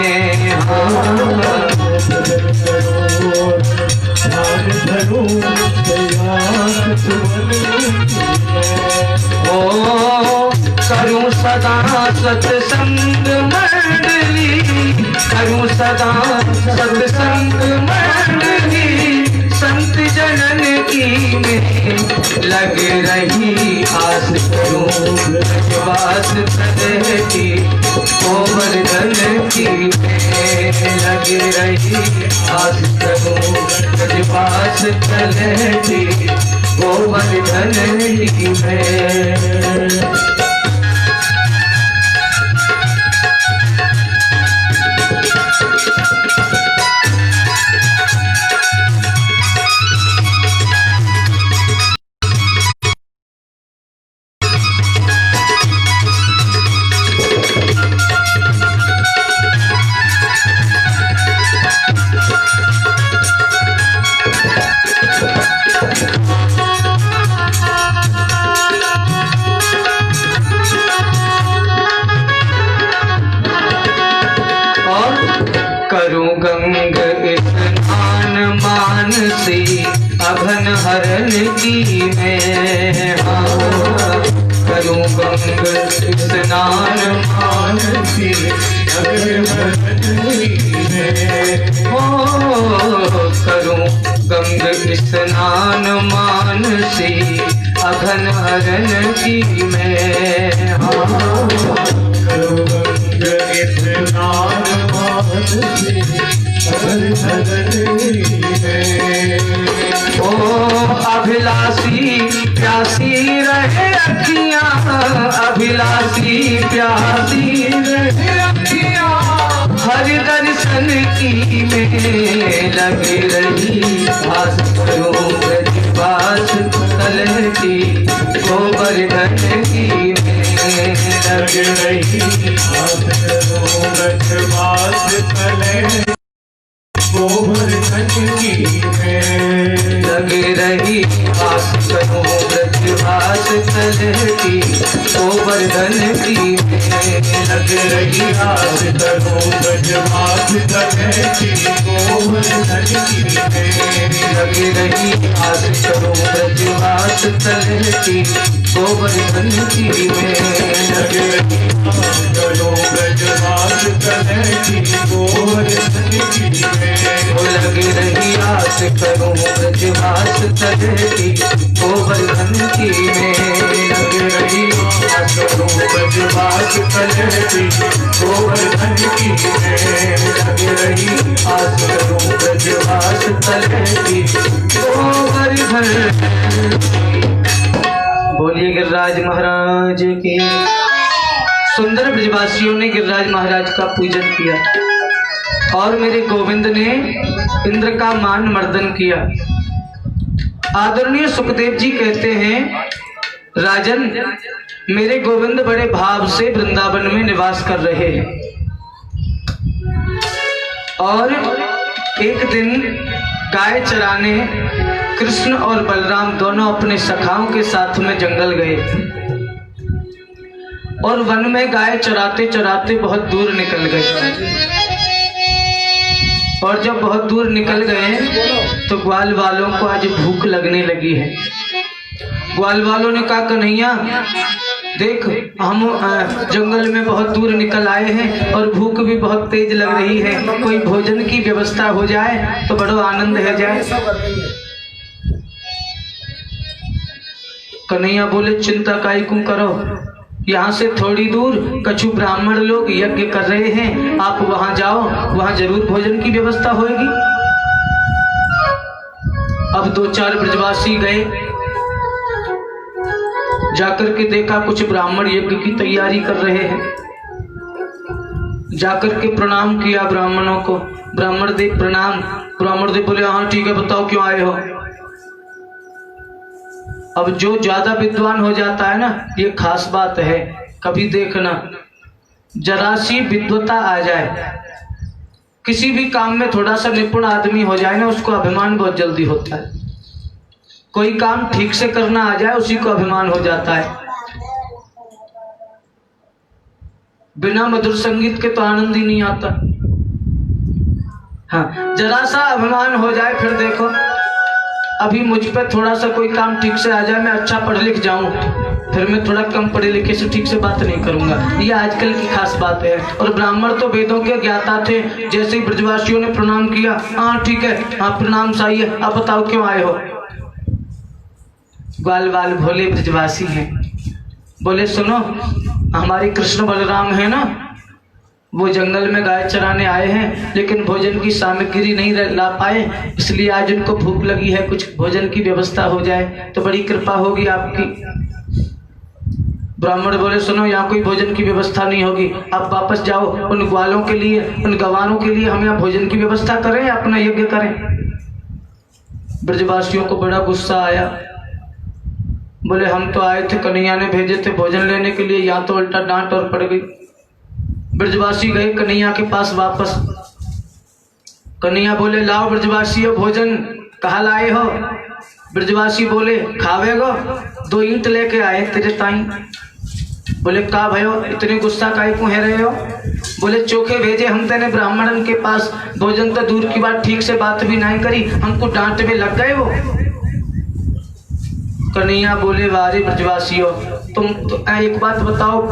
करूं सदा सत्संग मंडली, करूं सदा सत्संग मंडली, संत जनन की में लग रही आस करूं ब्रजवास, तलहटी गोवर्धन की में लग रही आस करूं ब्रजवास, तलहटी गोवर्धन की में। करूं गंग स्नान मानसी, अघन हरन की मैं। हाँ करूं गंग स्नान मानसी, अघन हरन की मैं। करूं गंग स्नान मानसी, अघन हरन की मैं। हाँ करूं गंग ओ अभिलाषी प्यासी रहे अखियां, अभिलाषी प्यासी रहे अखियां, हर दर्शन की में लगे रही आस करो ब्रजवास तलहटी गोवर्धन की में लगे रही आस करो ब्रजवास तलहटी गोवर्धन की में लगे रही आस करो ब्रजवास तलहटी गोवर्धन की में लगे रही आस करो ब्रजवास तलहटी गोवर्धन की में लगे रही आस करो ब्रजवास तलहटी गोवर्धन की में लगे रही आस करो ब्रजवास तलहटी गोवर्धन की में लगे रही आस करो ब्रजवास तलहटी गोवर्धन की में लगे रही आस करो ब्रजवास तलहटी गोवर्धन की में लगे रही आस करो ब्रजवास तलहटी गोवर्धन। बोलिए गिरिराज महाराज की। सुंदर ब्रजवासियों ने गिरिराज महाराज का पूजन किया और मेरे गोविंद ने इंद्र का मान मर्दन किया। आदरणीय सुखदेव जी कहते हैं, राजन मेरे गोविंद बड़े भाव से वृंदावन में निवास कर रहे हैं और एक दिन गाय चराने कृष्ण और बलराम दोनों अपने सखाओं के साथ में जंगल गए और वन में गाय चराते चराते बहुत दूर निकल गए और जब बहुत दूर निकल गए तो ग्वाल वालों को आज भूख लगने लगी है। ग्वाल वालों ने कहा, कन्हैया देख हम जंगल में बहुत दूर निकल आए हैं और भूख भी बहुत तेज लग रही है, कोई भोजन की व्यवस्था हो जाए तो बड़ा आनंद है जाए। कन्हैया बोले, चिंता काहे क्यों करो, यहाँ से थोड़ी दूर कछु ब्राह्मण लोग यज्ञ कर रहे हैं, आप वहां जाओ, वहां जरूर भोजन की व्यवस्था होगी। अब दो चार ब्रजवासी गए, जाकर के देखा कुछ ब्राह्मण यज्ञ की तैयारी कर रहे हैं। जाकर के प्रणाम किया ब्राह्मणों को। ब्राह्मण देव प्रणाम। ब्राह्मण देव बोले, हाँ ठीक है, बताओ क्यों आए हो। अब जो ज्यादा विद्वान हो जाता है ना, ये खास बात है, कभी देखना जरा सी विद्वता आ जाए, किसी भी काम में थोड़ा सा निपुण आदमी हो जाए ना, उसको अभिमान बहुत जल्दी होता है। कोई काम ठीक से करना आ जाए उसी को अभिमान हो जाता है। बिना मधुर संगीत के तो आनंद ही नहीं आता। हाँ, जरा सा अभिमान हो जाए, फिर देखो अभी मुझ पर थोड़ा सा कोई काम ठीक से आ जाए, मैं अच्छा पढ़ लिख जाऊं, फिर मैं थोड़ा कम पढ़े लिखे से ठीक से बात नहीं करूंगा। ये आजकल की खास बात है। और ब्राह्मण तो वेदों के ज्ञाता थे। जैसे ही ब्रजवासियों ने प्रणाम किया, हाँ ठीक है, हाँ प्रणाम सही है, अब बताओ क्यों आए हो। ग्वाल वाल भोले ब्रजवासी हैं, बोले सुनो, हमारे कृष्ण बलराम है ना, वो जंगल में गाय चराने आए हैं, लेकिन भोजन की सामग्री नहीं ला पाए, इसलिए आज उनको भूख लगी है, कुछ भोजन की व्यवस्था हो जाए तो बड़ी कृपा होगी आपकी। ब्राह्मण बोले, सुनो, यहाँ कोई भोजन की व्यवस्था नहीं होगी, आप वापस जाओ, उन ग्वालों के लिए, उन गवारों के लिए हम यहाँ भोजन की व्यवस्था करें या अपना यज्ञ करें। ब्रजवासियों को बड़ा गुस्सा आया। बोले, हम तो आए थे, कन्हैया ने भेजे थे भोजन लेने के लिए, यहाँ तो उल्टा डांट और पड़ गई। ब्रजवासी गए कन्हैया के पास वापस। कन्हैया बोले, लाओ ब्रजवासी भोजन, कहाँ लाए हो। ब्रजवासी बोले, खावेगो, 2 ईंट लेके आए तेरे ताई। बोले, का भयो इतने गुस्सा काहे क्यों है रहे हो। बोले, चोखे भेजे हम तेने ब्राह्मणन के पास, भोजन तो दूर की बात, ठीक से बात भी नहीं करी, हमको डांट में लग गए वो। कन्हैया बोले, वारे ब्रजवासियों, तुम तो एक बात बताओ,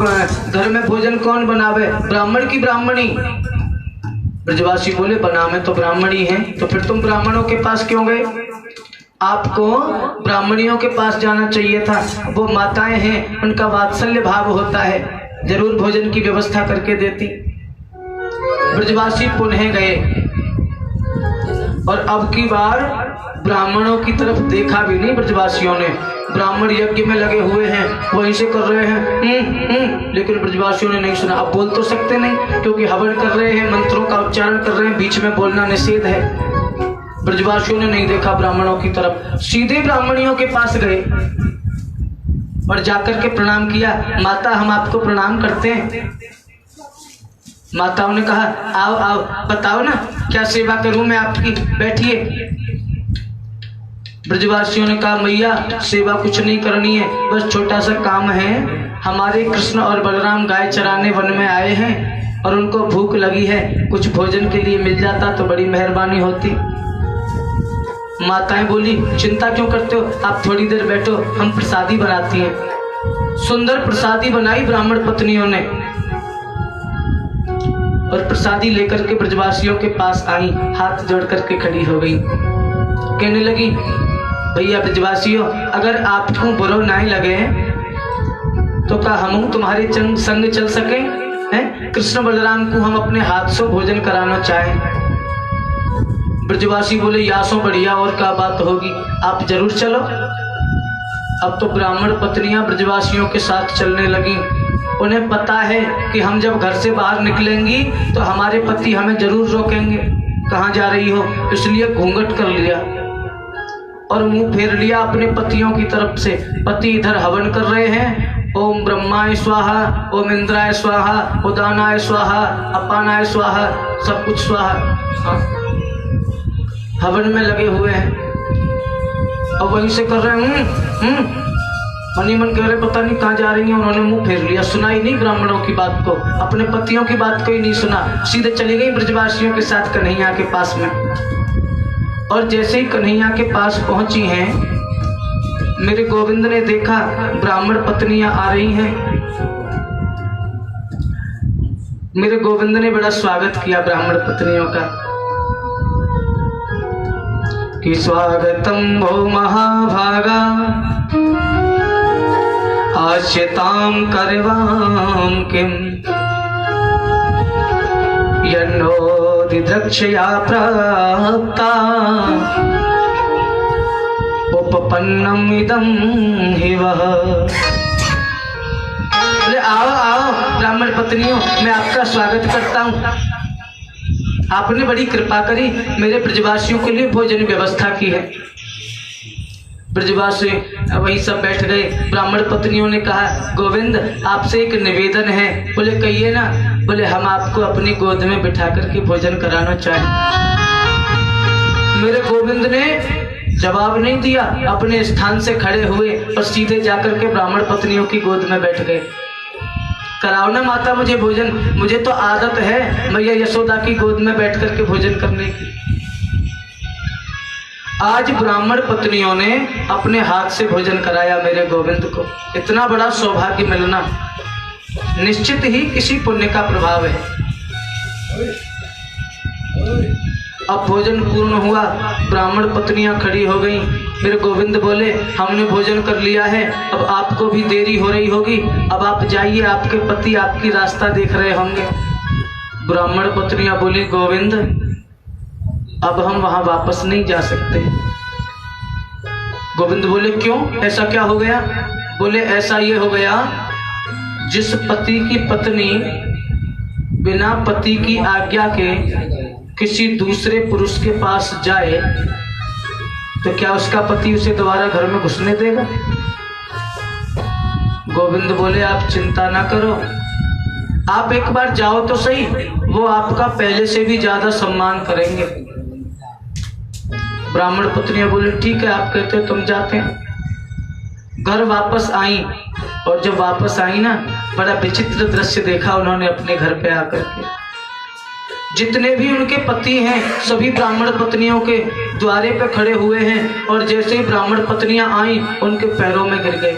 घर में भोजन कौन बनावे, ब्राह्मण की ब्राह्मणी। ब्रजवासी बोले, बनावे तो ब्राह्मणी है, तो फिर तुम ब्राह्मणों के पास क्यों गए। आपको ब्राह्मणियों के पास जाना चाहिए था, वो माताएं हैं, उनका वात्सल्य भाव होता है, जरूर भोजन की व्यवस्था करके देती। ब्रजवासी पुनः गए और अब की बार ब्राह्मणों की तरफ देखा भी नहीं ब्रजवासियों ने। ब्राह्मण यज्ञ में लगे हुए हैं, वहीं से कर रहे हैं, लेकिन ब्रजवासियों ने नहीं सुना। अब बोल तो सकते नहीं क्योंकि हवन कर रहे हैं, मंत्रों का उच्चारण कर रहे हैं, बीच में बोलना निषेध है। ब्रजवासियों ने नहीं देखा ब्राह्मणों की तरफ, सीधे ब्राह्मणियों के पास गए और जाकर के प्रणाम किया। माता, हम आपको प्रणाम करते हैं। माताओं ने कहा, आओ आओ, बताओ ना क्या सेवा करूं मैं आपकी, बैठिए। ब्रजवासियों ने कहा, मैया सेवा कुछ नहीं करनी है, बस छोटा सा काम है। हमारे कृष्ण और बलराम गाय चराने वन में आए हैं और उनको भूख लगी है, कुछ भोजन के लिए मिल जाता तो बड़ी मेहरबानी होती। माताएं बोली, चिंता क्यों करते हो, आप थोड़ी देर बैठो, हम प्रसादी बनाती हैं। सुंदर प्रसादी बनाई ब्राह्मण पत्नियों ने और प्रसादी लेकर के ब्रजवासियों के पास आई, हाथ जोड़ करके खड़ी हो गई। कहने लगी, भैया ब्रजवासियों, अगर आपको बुरा नहीं लगे तो क्या हम तुम्हारे संग चल सके हैं? कृष्ण बलराम को हम अपने हाथ से भोजन कराना चाहें। ब्रजवासी बोले, यासो बढ़िया, और क्या बात होगी, आप जरूर चलो। अब तो ब्राह्मण पत्नियां ब्रजवासियों के साथ चलने लगी। उन्हें पता है कि हम जब घर से बाहर निकलेंगी तो हमारे पति हमें जरूर रोकेंगे, कहाँ जा रही हो, इसलिए घूंघट कर लिया और मुंह फेर लिया अपने पतियों की तरफ से। पति इधर हवन कर रहे हैं, ओम ब्रह्माय स्वाहा, ओम इंद्राय स्वाहा, उदानाय स्वाहा, अपानाय स्वाहा, सब कुछ स्वाहा। हवन में लगे हुए हैं और वहीं से कर रहे हैं। मनी मन कह रहे, पता नहीं कहाँ जा रही हैं। उन्होंने मुंह फेर लिया, सुनाई नहीं ब्राह्मणों की बात को, अपने पतियों की बात को ही नहीं सुना, सीधे चली गई ब्रजवासियों के साथ कन्हैया के पास में। और जैसे ही कन्हैया के पास पहुंची हैं, मेरे गोविंद ने देखा ब्राह्मण पत्नियां आ रही हैं। मेरे गोविंद ने बड़ा स्वागत किया ब्राह्मण पत्नियों का कि स्वागतम भो महाभागा आश्यताम करवाम किम यन्नोदिद्रक्षया प्राप्ता उपपन्नम इदं हि वः। बोले, आओ आओ ब्राह्मण पत्नियों, मैं आपका स्वागत करता हूँ। आपने बड़ी कृपा करी, मेरे ब्रजवासियों के लिए भोजन व्यवस्था की है। ब्रजवासी वही सब बैठ गए। ब्राह्मण पत्नियों ने कहा, गोविंद आपसे एक निवेदन है। बोले, कहिए ना। बोले, हम आपको अपनी गोद में बिठा करके भोजन कराना चाहें। मेरे गोविंद ने जवाब नहीं दिया, अपने स्थान से खड़े हुए और सीधे जाकर के ब्राह्मण पत्नियों की गोद में बैठ गए। कराओ ना माता मुझे भोजन, मुझे तो आदत है मैया यशोदा की गोद में बैठ करके भोजन करने की। आज ब्राह्मण पत्नियों ने अपने हाथ से भोजन कराया मेरे गोविंद को। इतना बड़ा सौभाग्य मिलना निश्चित ही किसी पुण्य का प्रभाव है। अब भोजन पूर्ण हुआ, ब्राह्मण पत्नियां खड़ी हो गईं। मेरे गोविंद बोले, हमने भोजन कर लिया है, अब आपको भी देरी हो रही होगी, अब आप जाइए, आपके पति आपकी रास्ता देख रहे होंगे। ब्राह्मण पत्नियां बोली, गोविंद अब हम वहां वापस नहीं जा सकते। गोविंद बोले, क्यों, ऐसा क्या हो गया? बोले, ऐसा ये हो गया, जिस पति की पत्नी बिना पति की आज्ञा के किसी दूसरे पुरुष के पास जाए तो क्या उसका पति उसे दोबारा घर में घुसने देगा? गोविंद बोले, आप चिंता ना करो, आप एक बार जाओ तो सही, वो आपका पहले से भी ज्यादा सम्मान करेंगे। ब्राह्मण पत्नियां बोले, ठीक है, आप कहते हो, तुम जाते हैं। घर वापस आई और जब वापस आई ना, बड़ा विचित्र दृश्य देखा उन्होंने अपने घर पे आकर के। जितने भी उनके पति हैं सभी ब्राह्मण पत्नियों के द्वारे पे खड़े हुए हैं और जैसे ही ब्राह्मण पत्नियां आई उनके पैरों में गिर गए,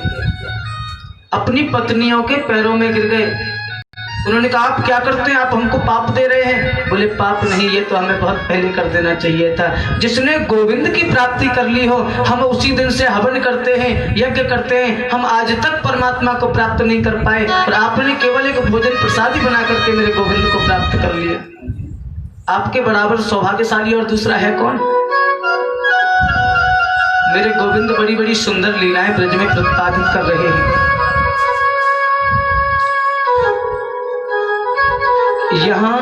अपनी पत्नियों के पैरों में गिर गए। उन्होंने कहा, आप क्या करते हैं, आप हमको पाप दे रहे हैं। बोले, पाप नहीं, ये तो हमें बहुत पहले कर देना चाहिए था। जिसने गोविंद की प्राप्ति कर ली हो, हम उसी दिन से हवन करते हैं, यज्ञ करते हैं, हम आज तक परमात्मा को प्राप्त नहीं कर पाए और आपने केवल एक भोजन प्रसादी बना करके मेरे गोविंद को प्राप्त कर लिया। आपके बराबर सौभाग्यशाली और दूसरा है कौन? मेरे गोविंद बड़ी बड़ी सुंदर लीलाएं ब्रज में प्रतिपादित कर रहे हैं। यहाँ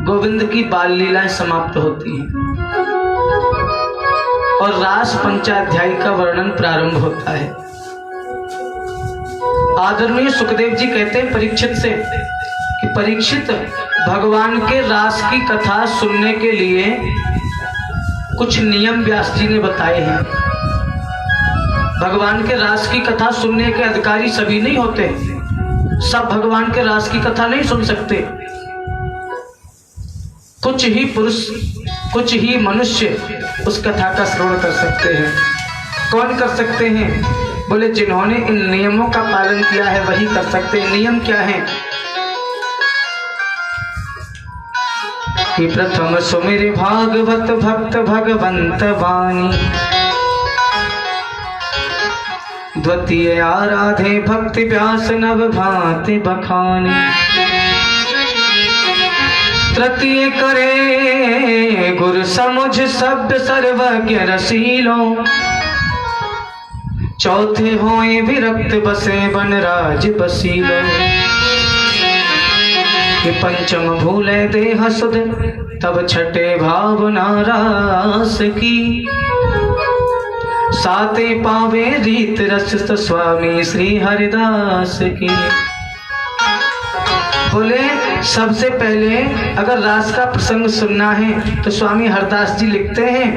गोविंद की बाल लीलाएं समाप्त होती हैं और रास पंचाध्यायी का वर्णन प्रारंभ होता है। आदरणीय सुखदेव जी कहते हैं परीक्षित से कि परीक्षित, भगवान के रास की कथा सुनने के लिए कुछ नियम व्यास जी ने बताए हैं। भगवान के रास की कथा सुनने के अधिकारी सभी नहीं होते, सब भगवान के रास की कथा नहीं सुन सकते। कुछ ही पुरुष, कुछ ही मनुष्य उस कथा का श्रवण कर सकते हैं। कौन कर सकते हैं? बोले जिन्होंने इन नियमों का पालन किया है वही कर सकते हैं। नियम क्या है? कि प्रथम सुमिर भागवत भक्त भगवंत वाणी, द्वितीय आराधे भक्ति व्यास नव भांति बखानी, तृतीय करे गुरु समुझ शब्द सर्वज्ञ रसीलो, चौथे होए विरक्त बसे बन राज बसीलो, कि पंचम भूले देह सुध तब छठे भावना रास की, साते पावे रीत रस स्वामी श्री हरिदास की। बोले सबसे पहले अगर रास का प्रसंग सुनना है तो स्वामी हरदास जी लिखते हैं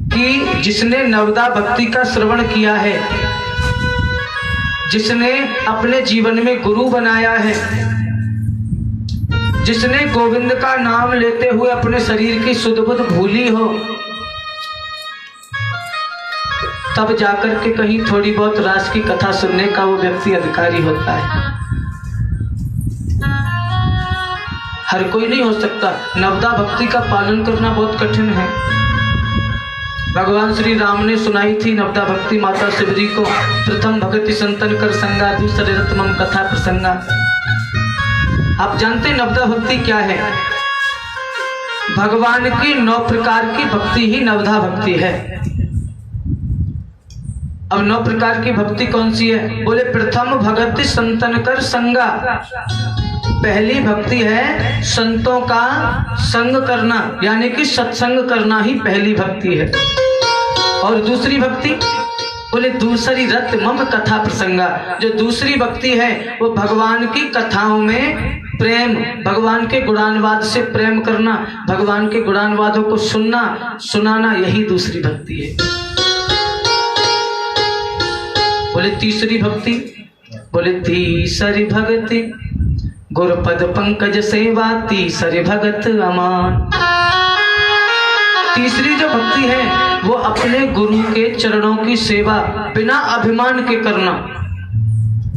कि जिसने नवदा भक्ति का श्रवण किया है, जिसने अपने जीवन में गुरु बनाया है, जिसने गोविंद का नाम लेते हुए अपने शरीर की सुध बुध भूली हो, तब जाकर के कहीं थोड़ी बहुत रास की कथा सुनने का वो व्यक्ति अधिकारी होता है। हर कोई नहीं हो सकता। नवदा भक्ति का पालन करना बहुत कठिन है। भगवान श्री राम ने सुनाई थी नवदा भक्ति माता शिवजी को, प्रथम भगति संतन कर संगा, दूसरे रत्मम कथा प्रसंगा। आप जानते हैं नवदा भक्ति क्या है? भगवान की 9 प्रकार की भक्ति ही नवदा भक्ति है। अब 9 प्रकार की भक्ति कौन सी है? बोले प्रथम भगति संतन कर संगा, पहली भक्ति है संतों का संग करना, यानी कि सत्संग करना ही पहली भक्ति है। और दूसरी भक्ति बोले दूसरी रत मम कथा प्रसंगा, जो दूसरी भक्ति है वो भगवान की कथाओं में प्रेम, भगवान के गुणानुवाद से प्रेम करना, भगवान के गुणानुवादों को सुनना सुनाना, यही दूसरी भक्ति है। बोले तीसरी भक्ति, बोले तीसरी भक्ति गुरुपद पंकज सेवा, तीसरी भगत अमान। तीसरी जो भक्ति है वो अपने गुरु के चरणों की सेवा बिना अभिमान के करना,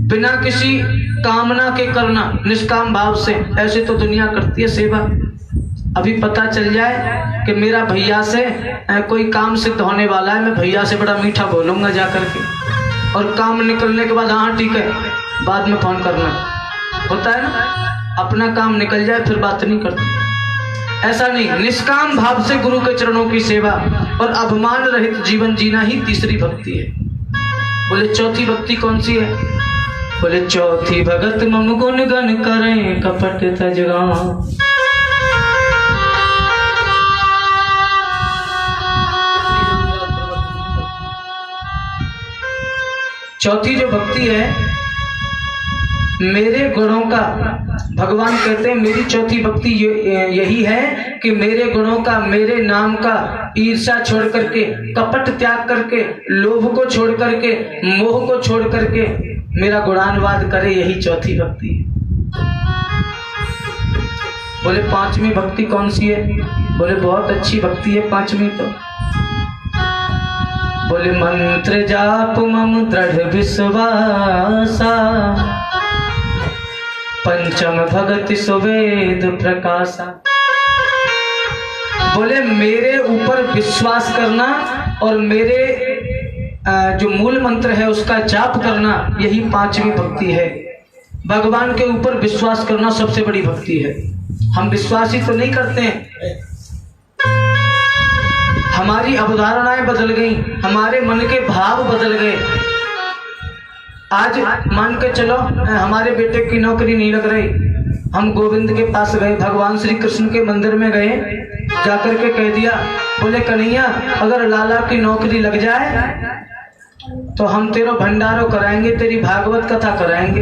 बिना किसी कामना के करना, निष्काम भाव से। ऐसे तो दुनिया करती है सेवा। अभी पता चल जाए कि मेरा भैया से कोई काम सिद्ध होने वाला है, मैं भैया से बड़ा मीठा बोलूंगा जाकर के, और काम निकलने के बाद हाँ ठीक है बाद में फोन करना, होता है ना। अपना काम निकल जाए फिर बात नहीं करते। ऐसा नहीं, निष्काम भाव से गुरु के चरणों की सेवा और अभिमान रहित जीवन जीना ही तीसरी भक्ति है। बोले चौथी भक्ति कौन सी है? बोले चौथी भगत मम गुण गण करें कपट तजगा। चौथी जो भक्ति है मेरे गुणों का, भगवान कहते हैं मेरी चौथी भक्ति यही है कि मेरे गुणों का, मेरे नाम का ईर्ष्या छोड़ करके, कपट त्याग करके, लोभ को छोड़ करके, मोह को छोड़ करके मेरा गुणानुवाद करे, यही चौथी भक्ति है। बोले पांचवी भक्ति कौन सी है? बोले बहुत अच्छी भक्ति है पांचवी तो। बोले मंत्र जाप मम दृढ़ विश्वासा, पंचम भगति सुवेद प्रकाशा। बोले मेरे ऊपर विश्वास करना और मेरे जो मूल मंत्र है उसका जाप करना, यही पांचवी भक्ति है। भगवान के ऊपर विश्वास करना सबसे बड़ी भक्ति है। हम विश्वास ही तो नहीं करते हैं। हमारी अवधारणाएं बदल गई, हमारे मन के भाव बदल गए। आज मान के चलो हमारे बेटे की नौकरी नहीं लग रही, हम गोविंद के पास गए, भगवान श्री कृष्ण के मंदिर में गए, जाकर के कह दिया, बोले कन्हैया अगर लाला की नौकरी लग जाए तो हम तेरा भंडारो कराएंगे, तेरी भागवत कथा कराएंगे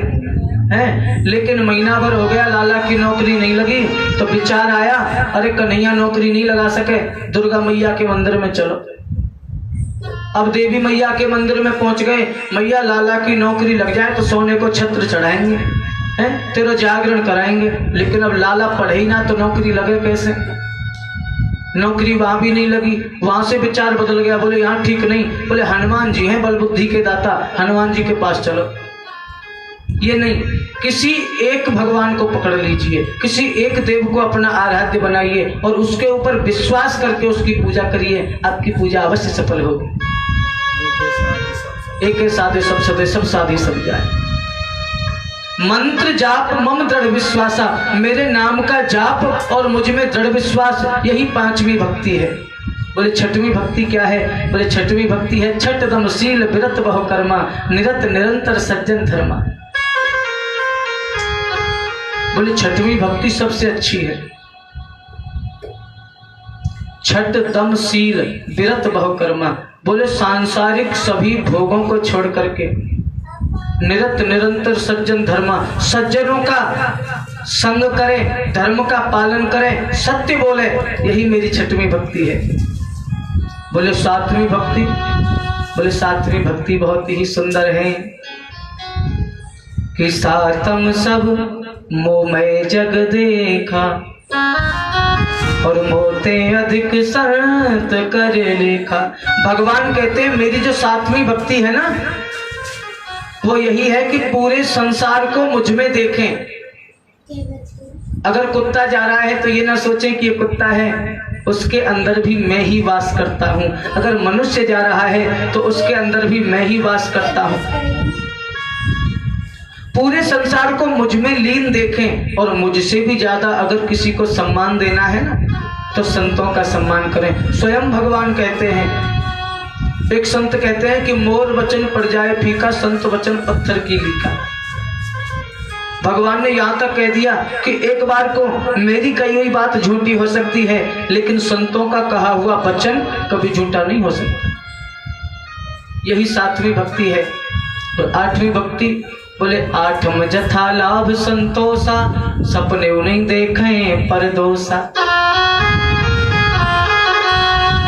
हैं। लेकिन महीना भर हो गया, लाला की नौकरी नहीं लगी, तो विचार आया अरे कन्हैया नौकरी नहीं लगा सके, दुर्गा मैया के मंदिर में चलो। अब देवी मैया के मंदिर में पहुंच गए, मैया लाला की नौकरी लग जाए तो सोने को छत्र चढ़ाएंगे हैं, तेरा जागरण कराएंगे। लेकिन अब लाला पढ़े ही ना तो नौकरी लगे कैसे? नौकरी वहां भी नहीं लगी, वहां से विचार बदल गया, बोले यहाँ ठीक नहीं, बोले हनुमान जी हैं बल बुद्धि के दाता, हनुमान जी के पास चलो। ये नहीं, किसी एक भगवान को पकड़ लीजिए, किसी एक देव को अपना आराध्य बनाइए और उसके ऊपर विश्वास करके उसकी पूजा करिए, आपकी पूजा अवश्य सफल होगी। एक साधे सब सदे, सब साधे सब जाए। मंत्र जाप मम दृढ़ विश्वासा, मेरे नाम का जाप और मुझ में दृढ़ विश्वास, यही पांचवी भक्ति है। बोले छठवीं भक्ति क्या है? बोले छठवीं भक्ति है छठ दम शील विरत बहु कर्मा, निरत निरंतर सज्जन धर्मा। बोले छठवीं भक्ति सबसे अच्छी है। छठ दम शील विरत बहु कर्मा, बोले सांसारिक सभी भोगों को छोड़ करके निरत निरंतर सज्जन धर्मा, सज्जनों का संग करे, धर्म का पालन करे, सत्य बोले, यही मेरी छठवीं भक्ति है। बोले सातवीं भक्ति, बोले सातवीं भक्ति बहुत ही सुंदर है कि सातम सब मोमय जग देखा और मोते अधिक संत कर लेखा। भगवान कहते हैं मेरी जो सातवीं भक्ति है ना, वो यही है कि पूरे संसार को मुझ में देखें। अगर कुत्ता जा रहा है तो ये ना सोचें कि ये कुत्ता है, उसके अंदर भी मैं ही वास करता हूँ। अगर मनुष्य जा रहा है तो उसके अंदर भी मैं ही वास करता हूँ। पूरे संसार को मुझ में लीन देखें और मुझसे भी ज्यादा अगर किसी को सम्मान देना है ना तो संतों का सम्मान करें। स्वयं भगवान कहते हैं, एक संत कहते हैं कि मोर वचन पड़ जाए फीका, संत वचन पत्थर की लीका। भगवान ने यहाँ तक कह दिया कि एक बार को मेरी कही हुई बात झूठी हो सकती है, लेकिन संतों का कहा हुआ वचन कभी झूठा नहीं हो सकता। यही सातवीं भक्ति है। तो आठवीं भक्ति, बोले आठम जथा लाभ संतोषा, सपने नहीं देखें पर दोषा।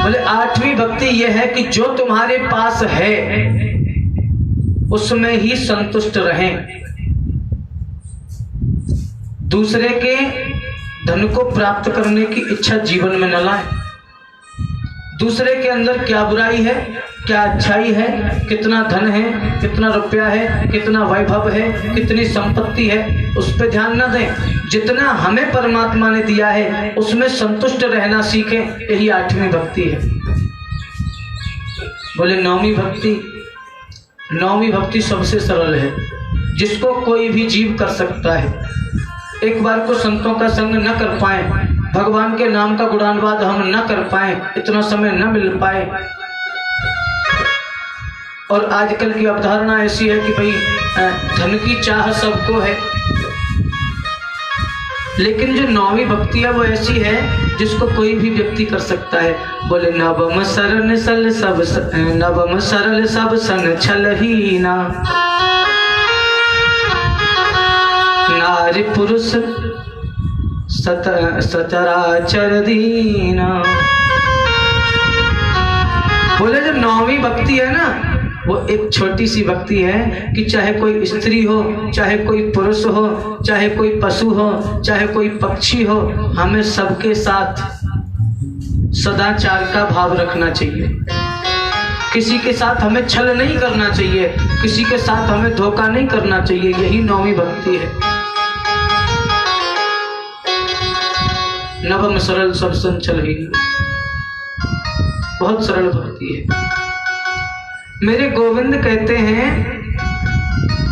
बोले आठवीं भक्ति यह है कि जो तुम्हारे पास है उसमें ही संतुष्ट रहें। दूसरे के धन को प्राप्त करने की इच्छा जीवन में न लाएं। दूसरे के अंदर क्या बुराई है, क्या अच्छाई है, कितना धन है, कितना रुपया है, कितना वैभव है, कितनी संपत्ति है, उस पर ध्यान न दें। जितना हमें परमात्मा ने दिया है उसमें संतुष्ट रहना सीखें, यही आठवीं भक्ति है। बोले नौवीं भक्ति, नौवीं भक्ति सबसे सरल है, जिसको कोई भी जीव कर सकता है। एक बार को संतों का संग न कर पाए, भगवान के नाम का गुणानुवाद हम न कर पाए, इतना समय न मिल पाए, और आजकल की अवधारणा ऐसी है कि भाई धन की चाह सबको है, लेकिन जो नौवीं भक्ति है वो ऐसी है जिसको कोई भी व्यक्ति कर सकता है। बोले नवम सरल सल सब, नवम सरल सब सन छल ही ना, नारी पुरुष सचराचर दीना। बोले जो नौवीं भक्ति है ना, वो एक छोटी सी भक्ति है कि चाहे कोई स्त्री हो, चाहे कोई पुरुष हो, चाहे कोई पशु हो, चाहे कोई पक्षी हो, हमें सबके साथ सदाचार का भाव रखना चाहिए। किसी के साथ हमें छल नहीं करना चाहिए, किसी के साथ हमें धोखा नहीं करना चाहिए। यही नौवीं भक्ति है। नवम सरल सब सन छल ही, बहुत सरल भक्ति है। मेरे गोविंद कहते हैं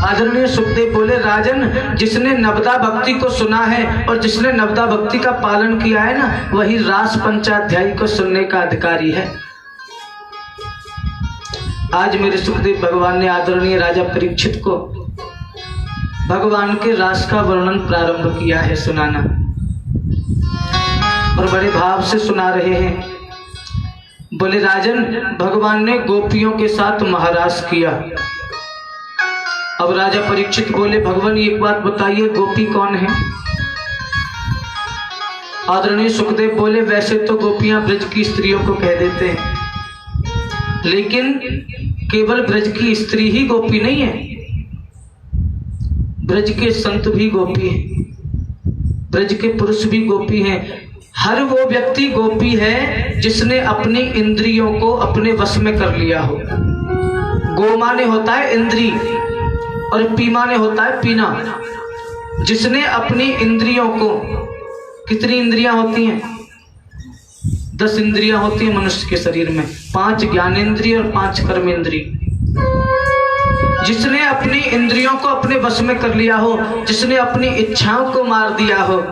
आदरणीय सुखदेव बोले, राजन, जिसने नवदा भक्ति को सुना है और जिसने नवदा भक्ति का पालन किया है ना, वही रास पंचाध्यायी को सुनने का अधिकारी है। आज मेरे सुखदेव भगवान ने आदरणीय राजा परीक्षित को भगवान के रास का वर्णन प्रारंभ किया है सुनाना, और बड़े भाव से सुना रहे हैं। बोले, राजन, भगवान ने गोपियों के साथ महारास किया। अब राजा परीक्षित बोले, भगवान एक बात बताइए, गोपी कौन है? आदरणीय सुखदेव बोले, वैसे तो गोपियां ब्रज की स्त्रियों को कह देते हैं, लेकिन केवल ब्रज की स्त्री ही गोपी नहीं है, ब्रज के संत भी गोपी हैं, ब्रज के पुरुष भी गोपी हैं। हर वो व्यक्ति गोपी है जिसने अपनी इंद्रियों को अपने वश में कर लिया हो। गो माने होता है इंद्री और पी माने होता है पीना। जिसने अपनी इंद्रियों को, कितनी इंद्रियां होती हैं? 10 इंद्रियां होती हैं मनुष्य के शरीर में, 5 ज्ञानेंद्रिय और 5 कर्मेंद्रिय। जिसने अपनी इंद्रियों को अपने वश में कर लिया हो, जिसने अपनी इच्छाओं को मार दिया हो,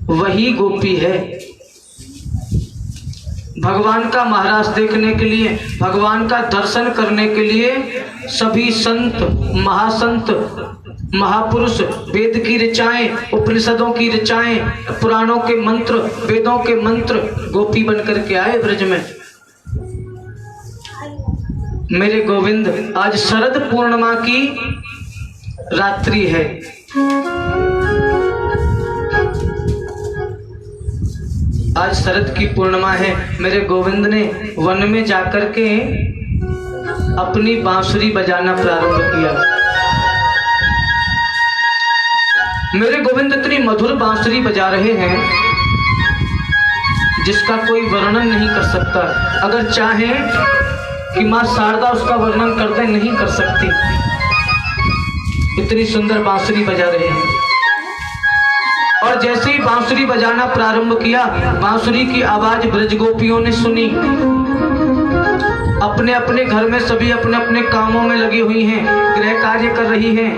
वही गोपी है। भगवान का महाराज देखने के लिए, भगवान का दर्शन करने के लिए सभी संत, महासंत, महापुरुष, वेद की ऋचाएं, उपनिषदों की ऋचाएं, पुराणों के मंत्र, वेदों के मंत्र गोपी बनकर के आए ब्रज में। मेरे गोविंद, आज शरद पूर्णिमा की रात्रि है। आज शरद की पूर्णिमा है। मेरे गोविंद ने वन में जाकर के अपनी बांसुरी बजाना प्रारंभ किया। मेरे गोविंद इतनी मधुर बांसुरी बजा रहे हैं जिसका कोई वर्णन नहीं कर सकता। अगर चाहे कि मां शारदा उसका वर्णन कर दे, नहीं कर सकती। इतनी सुंदर बांसुरी बजा रहे हैं। और जैसे ही बांसुरी बजाना प्रारंभ किया, बांसुरी की आवाज ब्रज गोपियों ने सुनी। अपने अपने घर में सभी अपने अपने कामों में लगी हुई हैं, गृह कार्य कर रही हैं।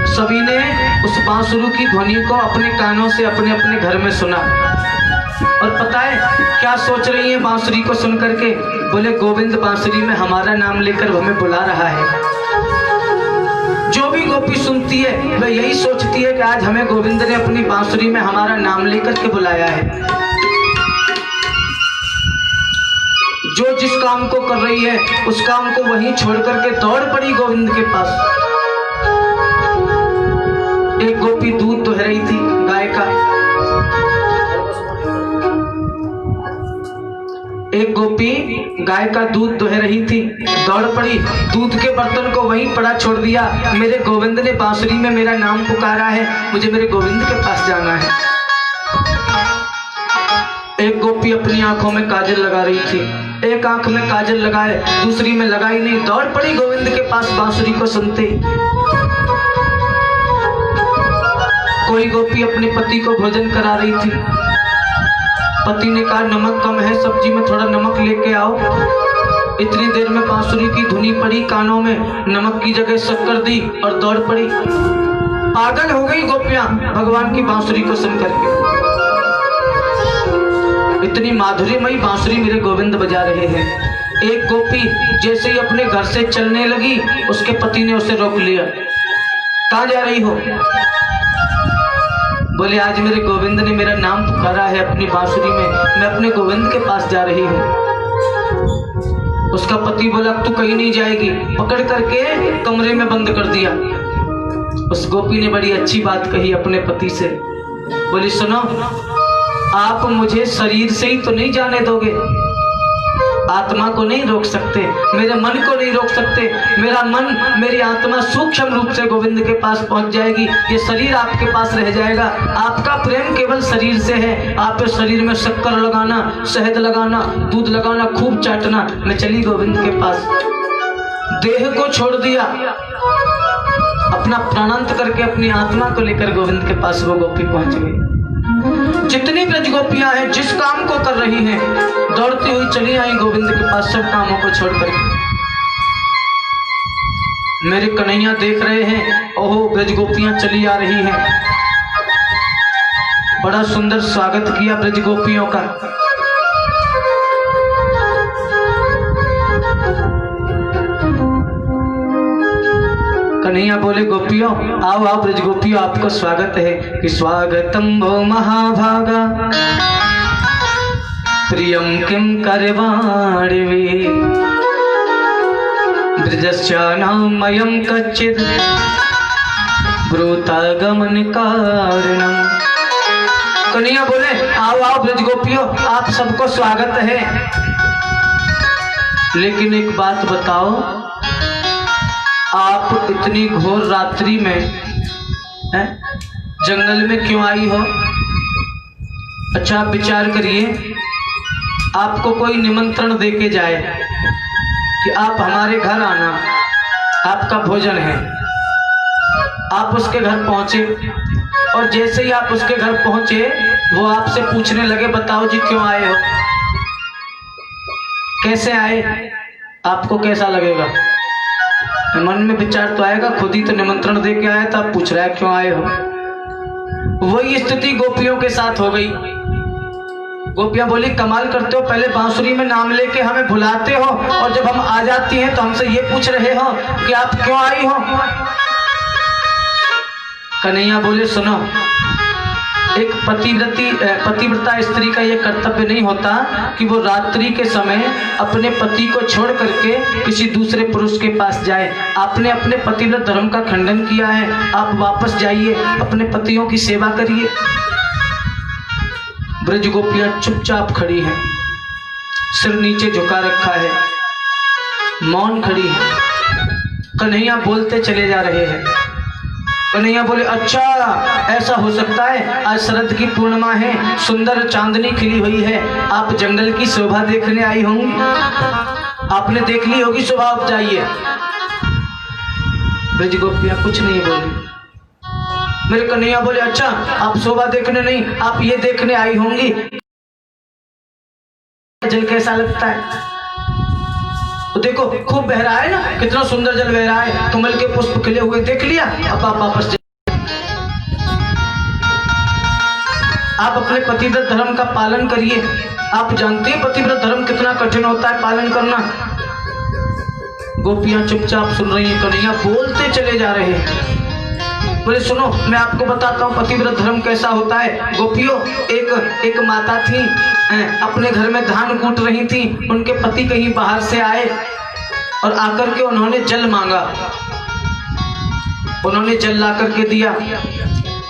सभी ने उस बांसुरी की ध्वनि को अपने कानों से अपने अपने घर में सुना। और पता है क्या सोच रही है बांसुरी को सुन करके? बोले, गोविंद बांसुरी में हमारा नाम लेकर हमें बुला रहा है। जो भी गोपी सुनती है वह यही सोचती है कि आज हमें गोविंद ने अपनी बांसुरी में हमारा नाम लेकर के बुलाया है। जो जिस काम को कर रही है उस काम को वहीं छोड़ करके दौड़ पड़ी गोविंद के पास। एक गोपी दूध दुह रही थी गाय का। एक गोपी गाय का दूध दुह रही थी, दौड़ पड़ी, दूध के बर्तन को वहीं पड़ा छोड़ दिया। मेरे गोविंद ने बांसुरी में मेरा नाम पुकारा है, मुझे मेरे गोविंद के पास जाना है। एक गोपी अपनी आंखों में काजल लगा रही थी, एक आंख में काजल लगाए, दूसरी में लगाई नहीं, दौड़ पड़ी गोविंद के पास बांसुरी को सुनते। कोई गोपी अपने पति को भोजन करा रही थी। पति ने कहा, नमक कम है, सब्जी में थोड़ा नमक लेके आओ। इतनी देर में बांसुरी की धुनी पड़ी कानों में, नमक की जगह शक्कर दी और दौड़ पड़ी। पागल हो गई गोपियां भगवान की बांसुरी को सुन करके। इतनी माधुर्यमयी बांसुरी मेरे गोविंद बजा रहे हैं। एक गोपी जैसे ही अपने घर से चलने लगी, उसके पति ने उसे रोक लिया। कहाँ जा रही हो? बोले, आज मेरे गोविंद ने मेरा नाम पुकारा है अपनी बांसुरी में, मैं अपने गोविंद के पास जा रही हूँ। उसका पति बोला, तू कहीं नहीं जाएगी। पकड़ करके कमरे में बंद कर दिया। उस गोपी ने बड़ी अच्छी बात कही अपने पति से। बोली, सुनो, आप मुझे शरीर से ही तो नहीं जाने दोगे, आत्मा को नहीं रोक सकते, मेरे मन को नहीं रोक सकते। मेरा मन, मेरी आत्मा सूक्ष्म रूप से गोविंद के पास पहुंच जाएगी, ये शरीर आपके पास रह जाएगा। आपका प्रेम केवल शरीर से है। आप इस शरीर में शक्कर लगाना, शहद लगाना, दूध लगाना, खूब चाटना। मैं चली गोविंद के पास। देह को छोड़ दिया, अपना प्राणांत करके अपनी आत्मा को लेकर गोविंद के पास वो गोपी पहुंच गई। जितनी ब्रज गोपियां हैं जिस काम को कर रही हैं दौड़ती हुई चली आई गोविंद के पास, सब कामों को छोड़कर। मेरे कन्हैया देख रहे हैं, ओहो ब्रज गोपियां चली आ रही हैं। बड़ा सुंदर स्वागत किया ब्रज गोपियों का। कन्हैया बोले गोपियों आओ आओ ब्रज गोपियों, आपको स्वागत है। कि स्वागतम भो महाभागा प्रियम किम करवाणि ब्रजस्यानामयं कच्चित् ब्रूतागमन कारणम। कन्हैया बोले आओ आओ ब्रज गोपियों, आप सबको स्वागत है। लेकिन एक बात बताओ, आप इतनी घोर रात्रि में जंगल में क्यों आई हो? अच्छा आप विचार करिए, आपको कोई निमंत्रण देके जाए कि आप हमारे घर आना, आपका भोजन है। आप उसके घर पहुंचे और जैसे ही आप उसके घर पहुंचे वो आपसे पूछने लगे बताओ जी क्यों आए हो, कैसे आए, आपको कैसा लगेगा? मन में विचार तो आएगा, खुद ही तो निमंत्रण दे के आया था, आप पूछ रहा है क्यों आए हो। वही स्थिति गोपियों के साथ हो गई। गोपियां बोली कमाल करते हो, पहले बांसुरी में नाम लेके हमें भुलाते हो और जब हम आ जाती हैं तो हमसे ये पूछ रहे हो कि आप क्यों आई हो। कन्हैया बोले सुनो, एक पतिव्रता स्त्री का यह कर्तव्य नहीं होता कि वो रात्रि के समय अपने पति को छोड़ करके किसी दूसरे पुरुष के पास जाए। आपने अपने पतिव्रत धर्म का खंडन किया है, आप वापस जाइए, अपने पतियों की सेवा करिए। ब्रज गोपियां चुपचाप खड़ी हैं, सिर नीचे झुका रखा है, मौन खड़ी है। कन्हैया बोलते चले जा रहे हैं। कन्हैया बोले अच्छा ऐसा हो सकता है, आज शरद की पूर्णिमा है, सुंदर चांदनी खिली हुई है, आप जंगल की शोभा देखने आई होंगी, आपने देख ली होगी शोभा, आप जाइए। ब्रज गोपियां कुछ नहीं बोली। मेरे कन्हैया बोले अच्छा आप शोभा देखने नहीं, आप ये देखने आई होंगी जल कैसा लगता है। तो देखो खूब बह रहा है ना, कितना सुंदर जल बह रहा है, कमल के पुष्प खिले हुए देख लिया, अब आप वापस आप अपने पतिव्रत धर्म का पालन करिए। आप जानते हैं पतिव्रत धर्म कितना कठिन होता है पालन करना। गोपियां चुपचाप सुन रही हैं, कन्हैया बोलते चले जा रहे हैं। बोले सुनो मैं आपको बताता हूँ पतिव्रत धर्म कैसा होता है। गोपियों एक माता थी, अपने घर में धान कूट रही थी, उनके पति कहीं बाहर से आए और आकर के उन्होंने जल मांगा, उन्होंने जल ला करके दिया।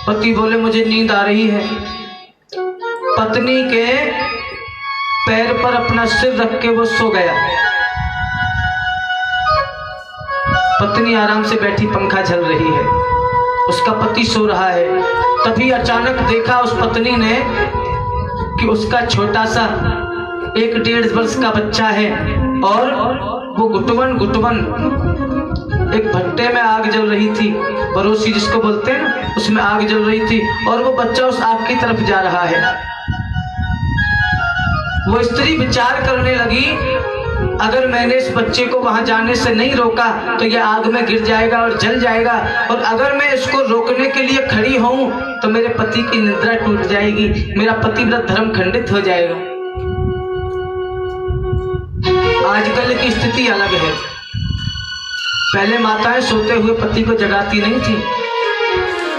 पति बोले मुझे नींद आ रही है, पत्नी के पैर पर अपना सिर रख के वो सो गया। पत्नी आराम से बैठी, पंखा चल रही है, उसका पति सो रहा है। तभी अचानक देखा उस पत्नी ने कि उसका छोटा सा 1-1.5 वर्ष का बच्चा है और वो गुटवन एक भट्टे में आग जल रही थी, बरोसी जिसको बोलते हैं ना, उसमें आग जल रही थी और वो बच्चा उस आग की तरफ जा रहा है। वो स्त्री विचार करने लगी अगर मैंने इस बच्चे को वहां जाने से नहीं रोका तो यह आग में गिर जाएगा और जल जाएगा, और अगर मैं इसको रोकने के लिए खड़ी हूं तो मेरे पति की निद्रा टूट जाएगी, मेरा पतिव्रत धर्म खंडित हो जाएगा। आजकल की स्थिति अलग है, पहले माताएं सोते हुए पति को जगाती नहीं थी।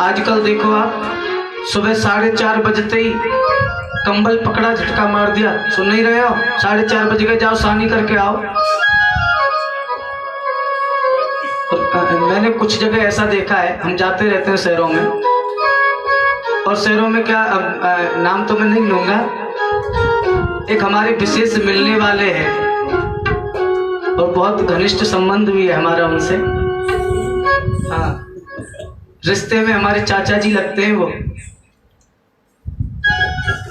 आजकल देखो आप, सुबह 4:30 बजते ही कंबल पकड़ा, झटका मार दिया, सुन नहीं रहे हो, 4:30 बज गए, जाओ सानी करके आओ। मैंने कुछ जगह ऐसा देखा है, हम जाते रहते हैं शहरों में, और शहरों में क्या, नाम तो मैं नहीं लूंगा, एक हमारे विशेष मिलने वाले हैं और बहुत घनिष्ठ संबंध भी है हमारा उनसे। हाँ, रिश्ते में हमारे चाचा जी लगते हैं वो।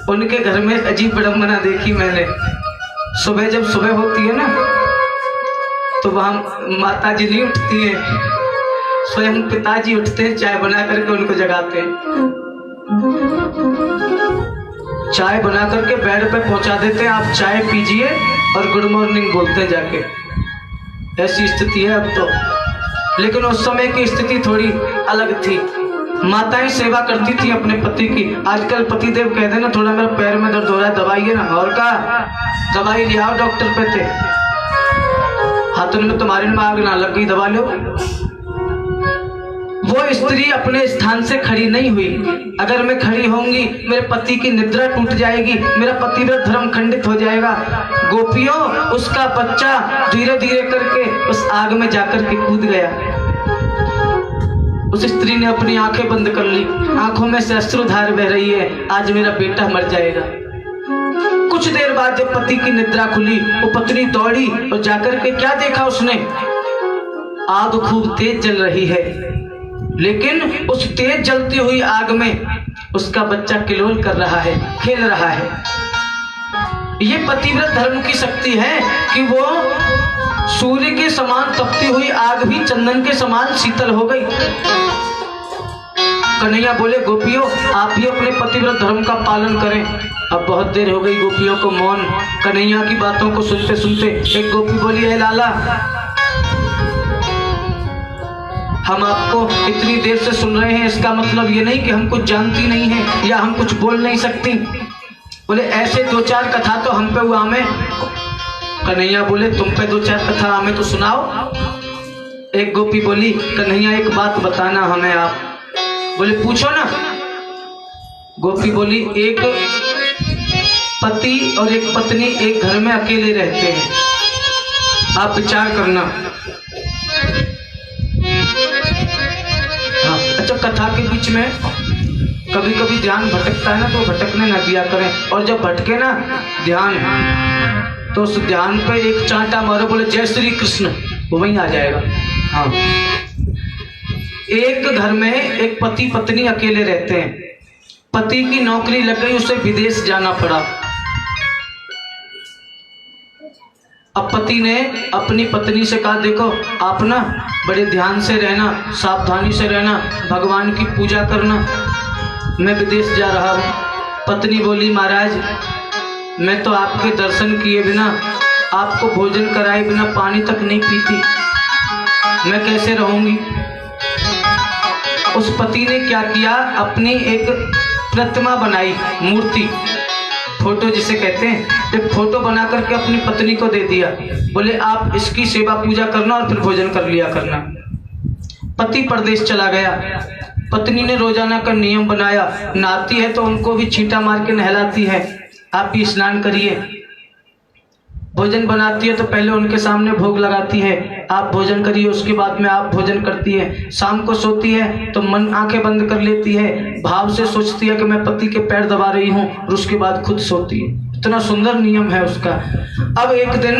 उनके घर में अजीब विडंबना देखी मैंने। सुबह जब सुबह होती है ना तो वहां माता जी नहीं उठती है, स्वयं पिताजी उठते हैं, चाय बना करके उनको जगाते हैं। चाय बना करके बेड पे पहुंचा देते हैं, आप चाय पीजिए और गुड मॉर्निंग बोलते हैं जाके। ऐसी स्थिति है अब तो, लेकिन उस समय की स्थिति थोड़ी अलग थी। माताएं सेवा करती थी अपने पति की। आजकल पतिदेव कहते हैं ना, थोड़ा मेरे पैर में दर्द हो रहा है, दवाइए ना, और का दवाई ले आओ डॉक्टर पे थे, हाथों में तुम्हारे में आग ना लग गई, दवा लो। वो स्त्री अपने स्थान से खड़ी नहीं हुई। अगर मैं खड़ी होंगी मेरे पति की निद्रा टूट जाएगी, मेरा पतिव्रत धर्म खंडित हो जाएगा। गोपियों, उसका बच्चा धीरे धीरे करके उस आग में जाकर के कूद गया। उस स्त्री ने अपनी आंखें बंद कर ली, आंखों में से अश्रुधार बह रही है, आज मेरा बेटा मर जाएगा। कुछ देर बाद जब पति की निद्रा खुली, वो पत्नी दौड़ी और जाकर के क्या देखा उसने, आग खूब तेज जल रही है, लेकिन उस तेज जलती हुई आग में उसका बच्चा किलोल कर रहा है, खेल रहा है। ये पतिव्रत धर्म की शक्ति है कि वो सूर्य के समान तपती हुई आग भी चंदन के समान शीतल हो गई। कन्हैया बोले, गोपियों आप भी अपने पतिव्रत धर्म का पालन करें। अब बहुत देर हो गई गोपियों को मौन, कन्हैया की बातों को सुनते सुनते। एक गोपी बोली, है लाला, हम आपको इतनी देर से सुन रहे हैं, इसका मतलब ये नहीं कि हम कुछ जानती नहीं है या हम कुछ बोल नहीं सकती। बोले, ऐसे दो चार कथा तो हम पे हुआ में। कन्हैया बोले, तुम पे दो चार कथा हमें तो सुनाओ। एक गोपी बोली, कन्हैया एक बात बताना हमें आप। बोले, पूछो ना। गोपी बोली, एक पति और एक पत्नी एक घर में अकेले रहते हैं, आप विचार करना। हाँ, अच्छा, कथा के बीच में कभी कभी ध्यान भटकता है ना, तो भटकने ना दिया करें, और जब भटके ना ध्यान, तो उस ध्यान पे एक चांटा मारो, बोले जय श्री कृष्ण, वो वहीं आ जाएगा। हाँ, एक घर में एक पति पत्नी अकेले रहते हैं। पति की नौकरी लग गई, उसे विदेश जाना पड़ा। अब पति ने अपनी पत्नी से कहा, देखो आप ना बड़े ध्यान से रहना, सावधानी से रहना, भगवान की पूजा करना, मैं विदेश जा रहा हूँ। पत्नी बोली, महाराज मैं तो आपके दर्शन किए बिना, आपको भोजन कराए बिना पानी तक नहीं पीती, मैं कैसे रहूंगी। उस पति ने क्या किया, अपनी एक प्रतिमा बनाई, मूर्ति, फोटो जिसे कहते हैं, एक फोटो बना करके अपनी पत्नी को दे दिया। बोले, आप इसकी सेवा पूजा करना और फिर भोजन कर लिया करना। पति परदेश चला गया। पत्नी ने रोजाना का नियम बनाया, नहाती है तो उनको भी छींटा मार के नहलाती है, आप भी स्नान करिए। भोजन बनाती है तो पहले उनके सामने भोग लगाती है, आप भोजन करिए, उसके बाद में आप भोजन करती है। शाम को सोती है तो मन आंखें बंद कर लेती है, भाव से सोचती है कि मैं पति के पैर दबा रही हूँ, और उसके बाद खुद सोती है। इतना सुंदर नियम है उसका। अब एक दिन,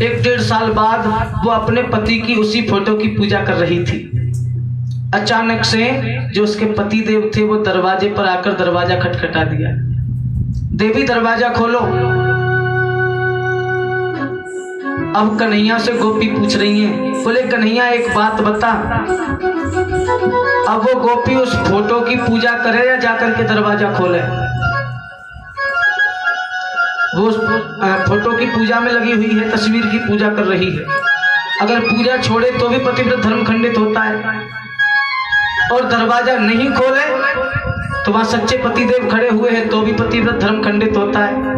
1-1.5 साल बाद, वो अपने पति की उसी फोटो की पूजा कर रही थी। अचानक से जो उसके पति देव थे वो दरवाजे पर आकर दरवाजा खटखटा दिया। देवी दरवाजा खोलो। अब कन्हैया से गोपी पूछ रही है, बोले कन्हैया एक बात बता। अब वो गोपी उस फोटो की पूजा करे या जाकर के दरवाजा खोले? वो फोटो की पूजा में लगी हुई है, तस्वीर की पूजा कर रही है। अगर पूजा छोड़े तो भी पतिव्रत धर्म खंडित होता है, और दरवाजा नहीं खोले तो वहां सच्चे पतिदेव खड़े हुए हैं तो भी पतिव्रत धर्म खंडित होता है।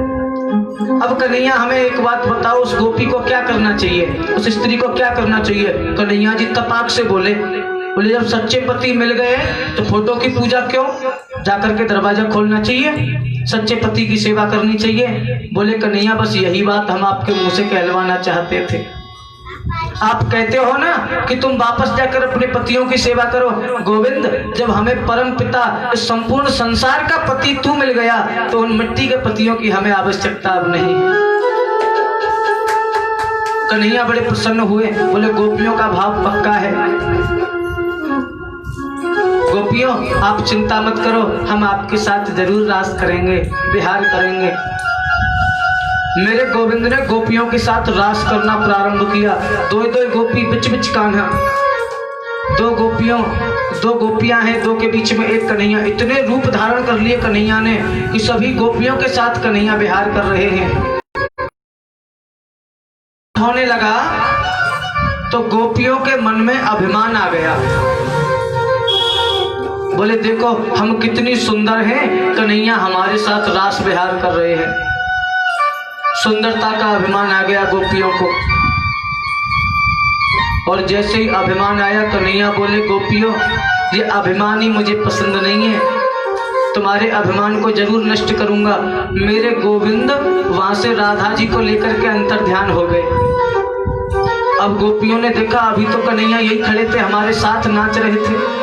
अब कन्हैया हमें एक बात बताओ, उस गोपी को क्या करना चाहिए, उस स्त्री को क्या करना चाहिए? कन्हैया जी तपाक से बोले, जब सच्चे पति मिल गए तो फोटो की पूजा क्यों, जाकर के दरवाजा खोलना चाहिए, सच्चे पति की सेवा करनी चाहिए। बोले कन्हैया बस यही बात हम आपके मुंह से कहलवाना चाहते थे। आप कहते हो ना कि तुम वापस जाकर अपने पतियों की सेवा करो। गोविंद, जब हमें परम पिता, इस संपूर्ण संसार का पति तू मिल गया तो उन मिट्टी के पतियों की हमें आवश्यकता अब नहीं है। कन्हैया बड़े प्रसन्न हुए, बोले गोपियों का भाव पक्का है। गोपियों आप चिंता मत करो, हम आपके साथ जरूर रास करेंगे, विहार करेंगे। मेरे गोविंद ने गोपियों के साथ रास करना प्रारंभ किया। दो गोपी बिच बिच कान्हा, दो गोपियां हैं, दो के बीच में एक कन्हैया। इतने रूप धारण कर लिए कन्हैया ने कि सभी गोपियों के साथ कन्हैया विहार कर रहे हैं। होने लगा तो गोपियों के मन में अभिमान आ गया। बोले देखो हम कितनी सुंदर हैं, कन्हैया हमारे साथ रास विहार कर रहे हैं। सुंदरता का अभिमान आ गया गोपियों को। और जैसे ही अभिमान आया, कन्हैया बोले गोपियों ये अभिमान ही मुझे पसंद नहीं है, तुम्हारे अभिमान को जरूर नष्ट करूंगा। मेरे गोविंद वहां से राधा जी को लेकर के अंतर ध्यान हो गए। अब गोपियों ने देखा अभी तो कन्हैया यही खड़े थे, हमारे साथ नाच रहे थे।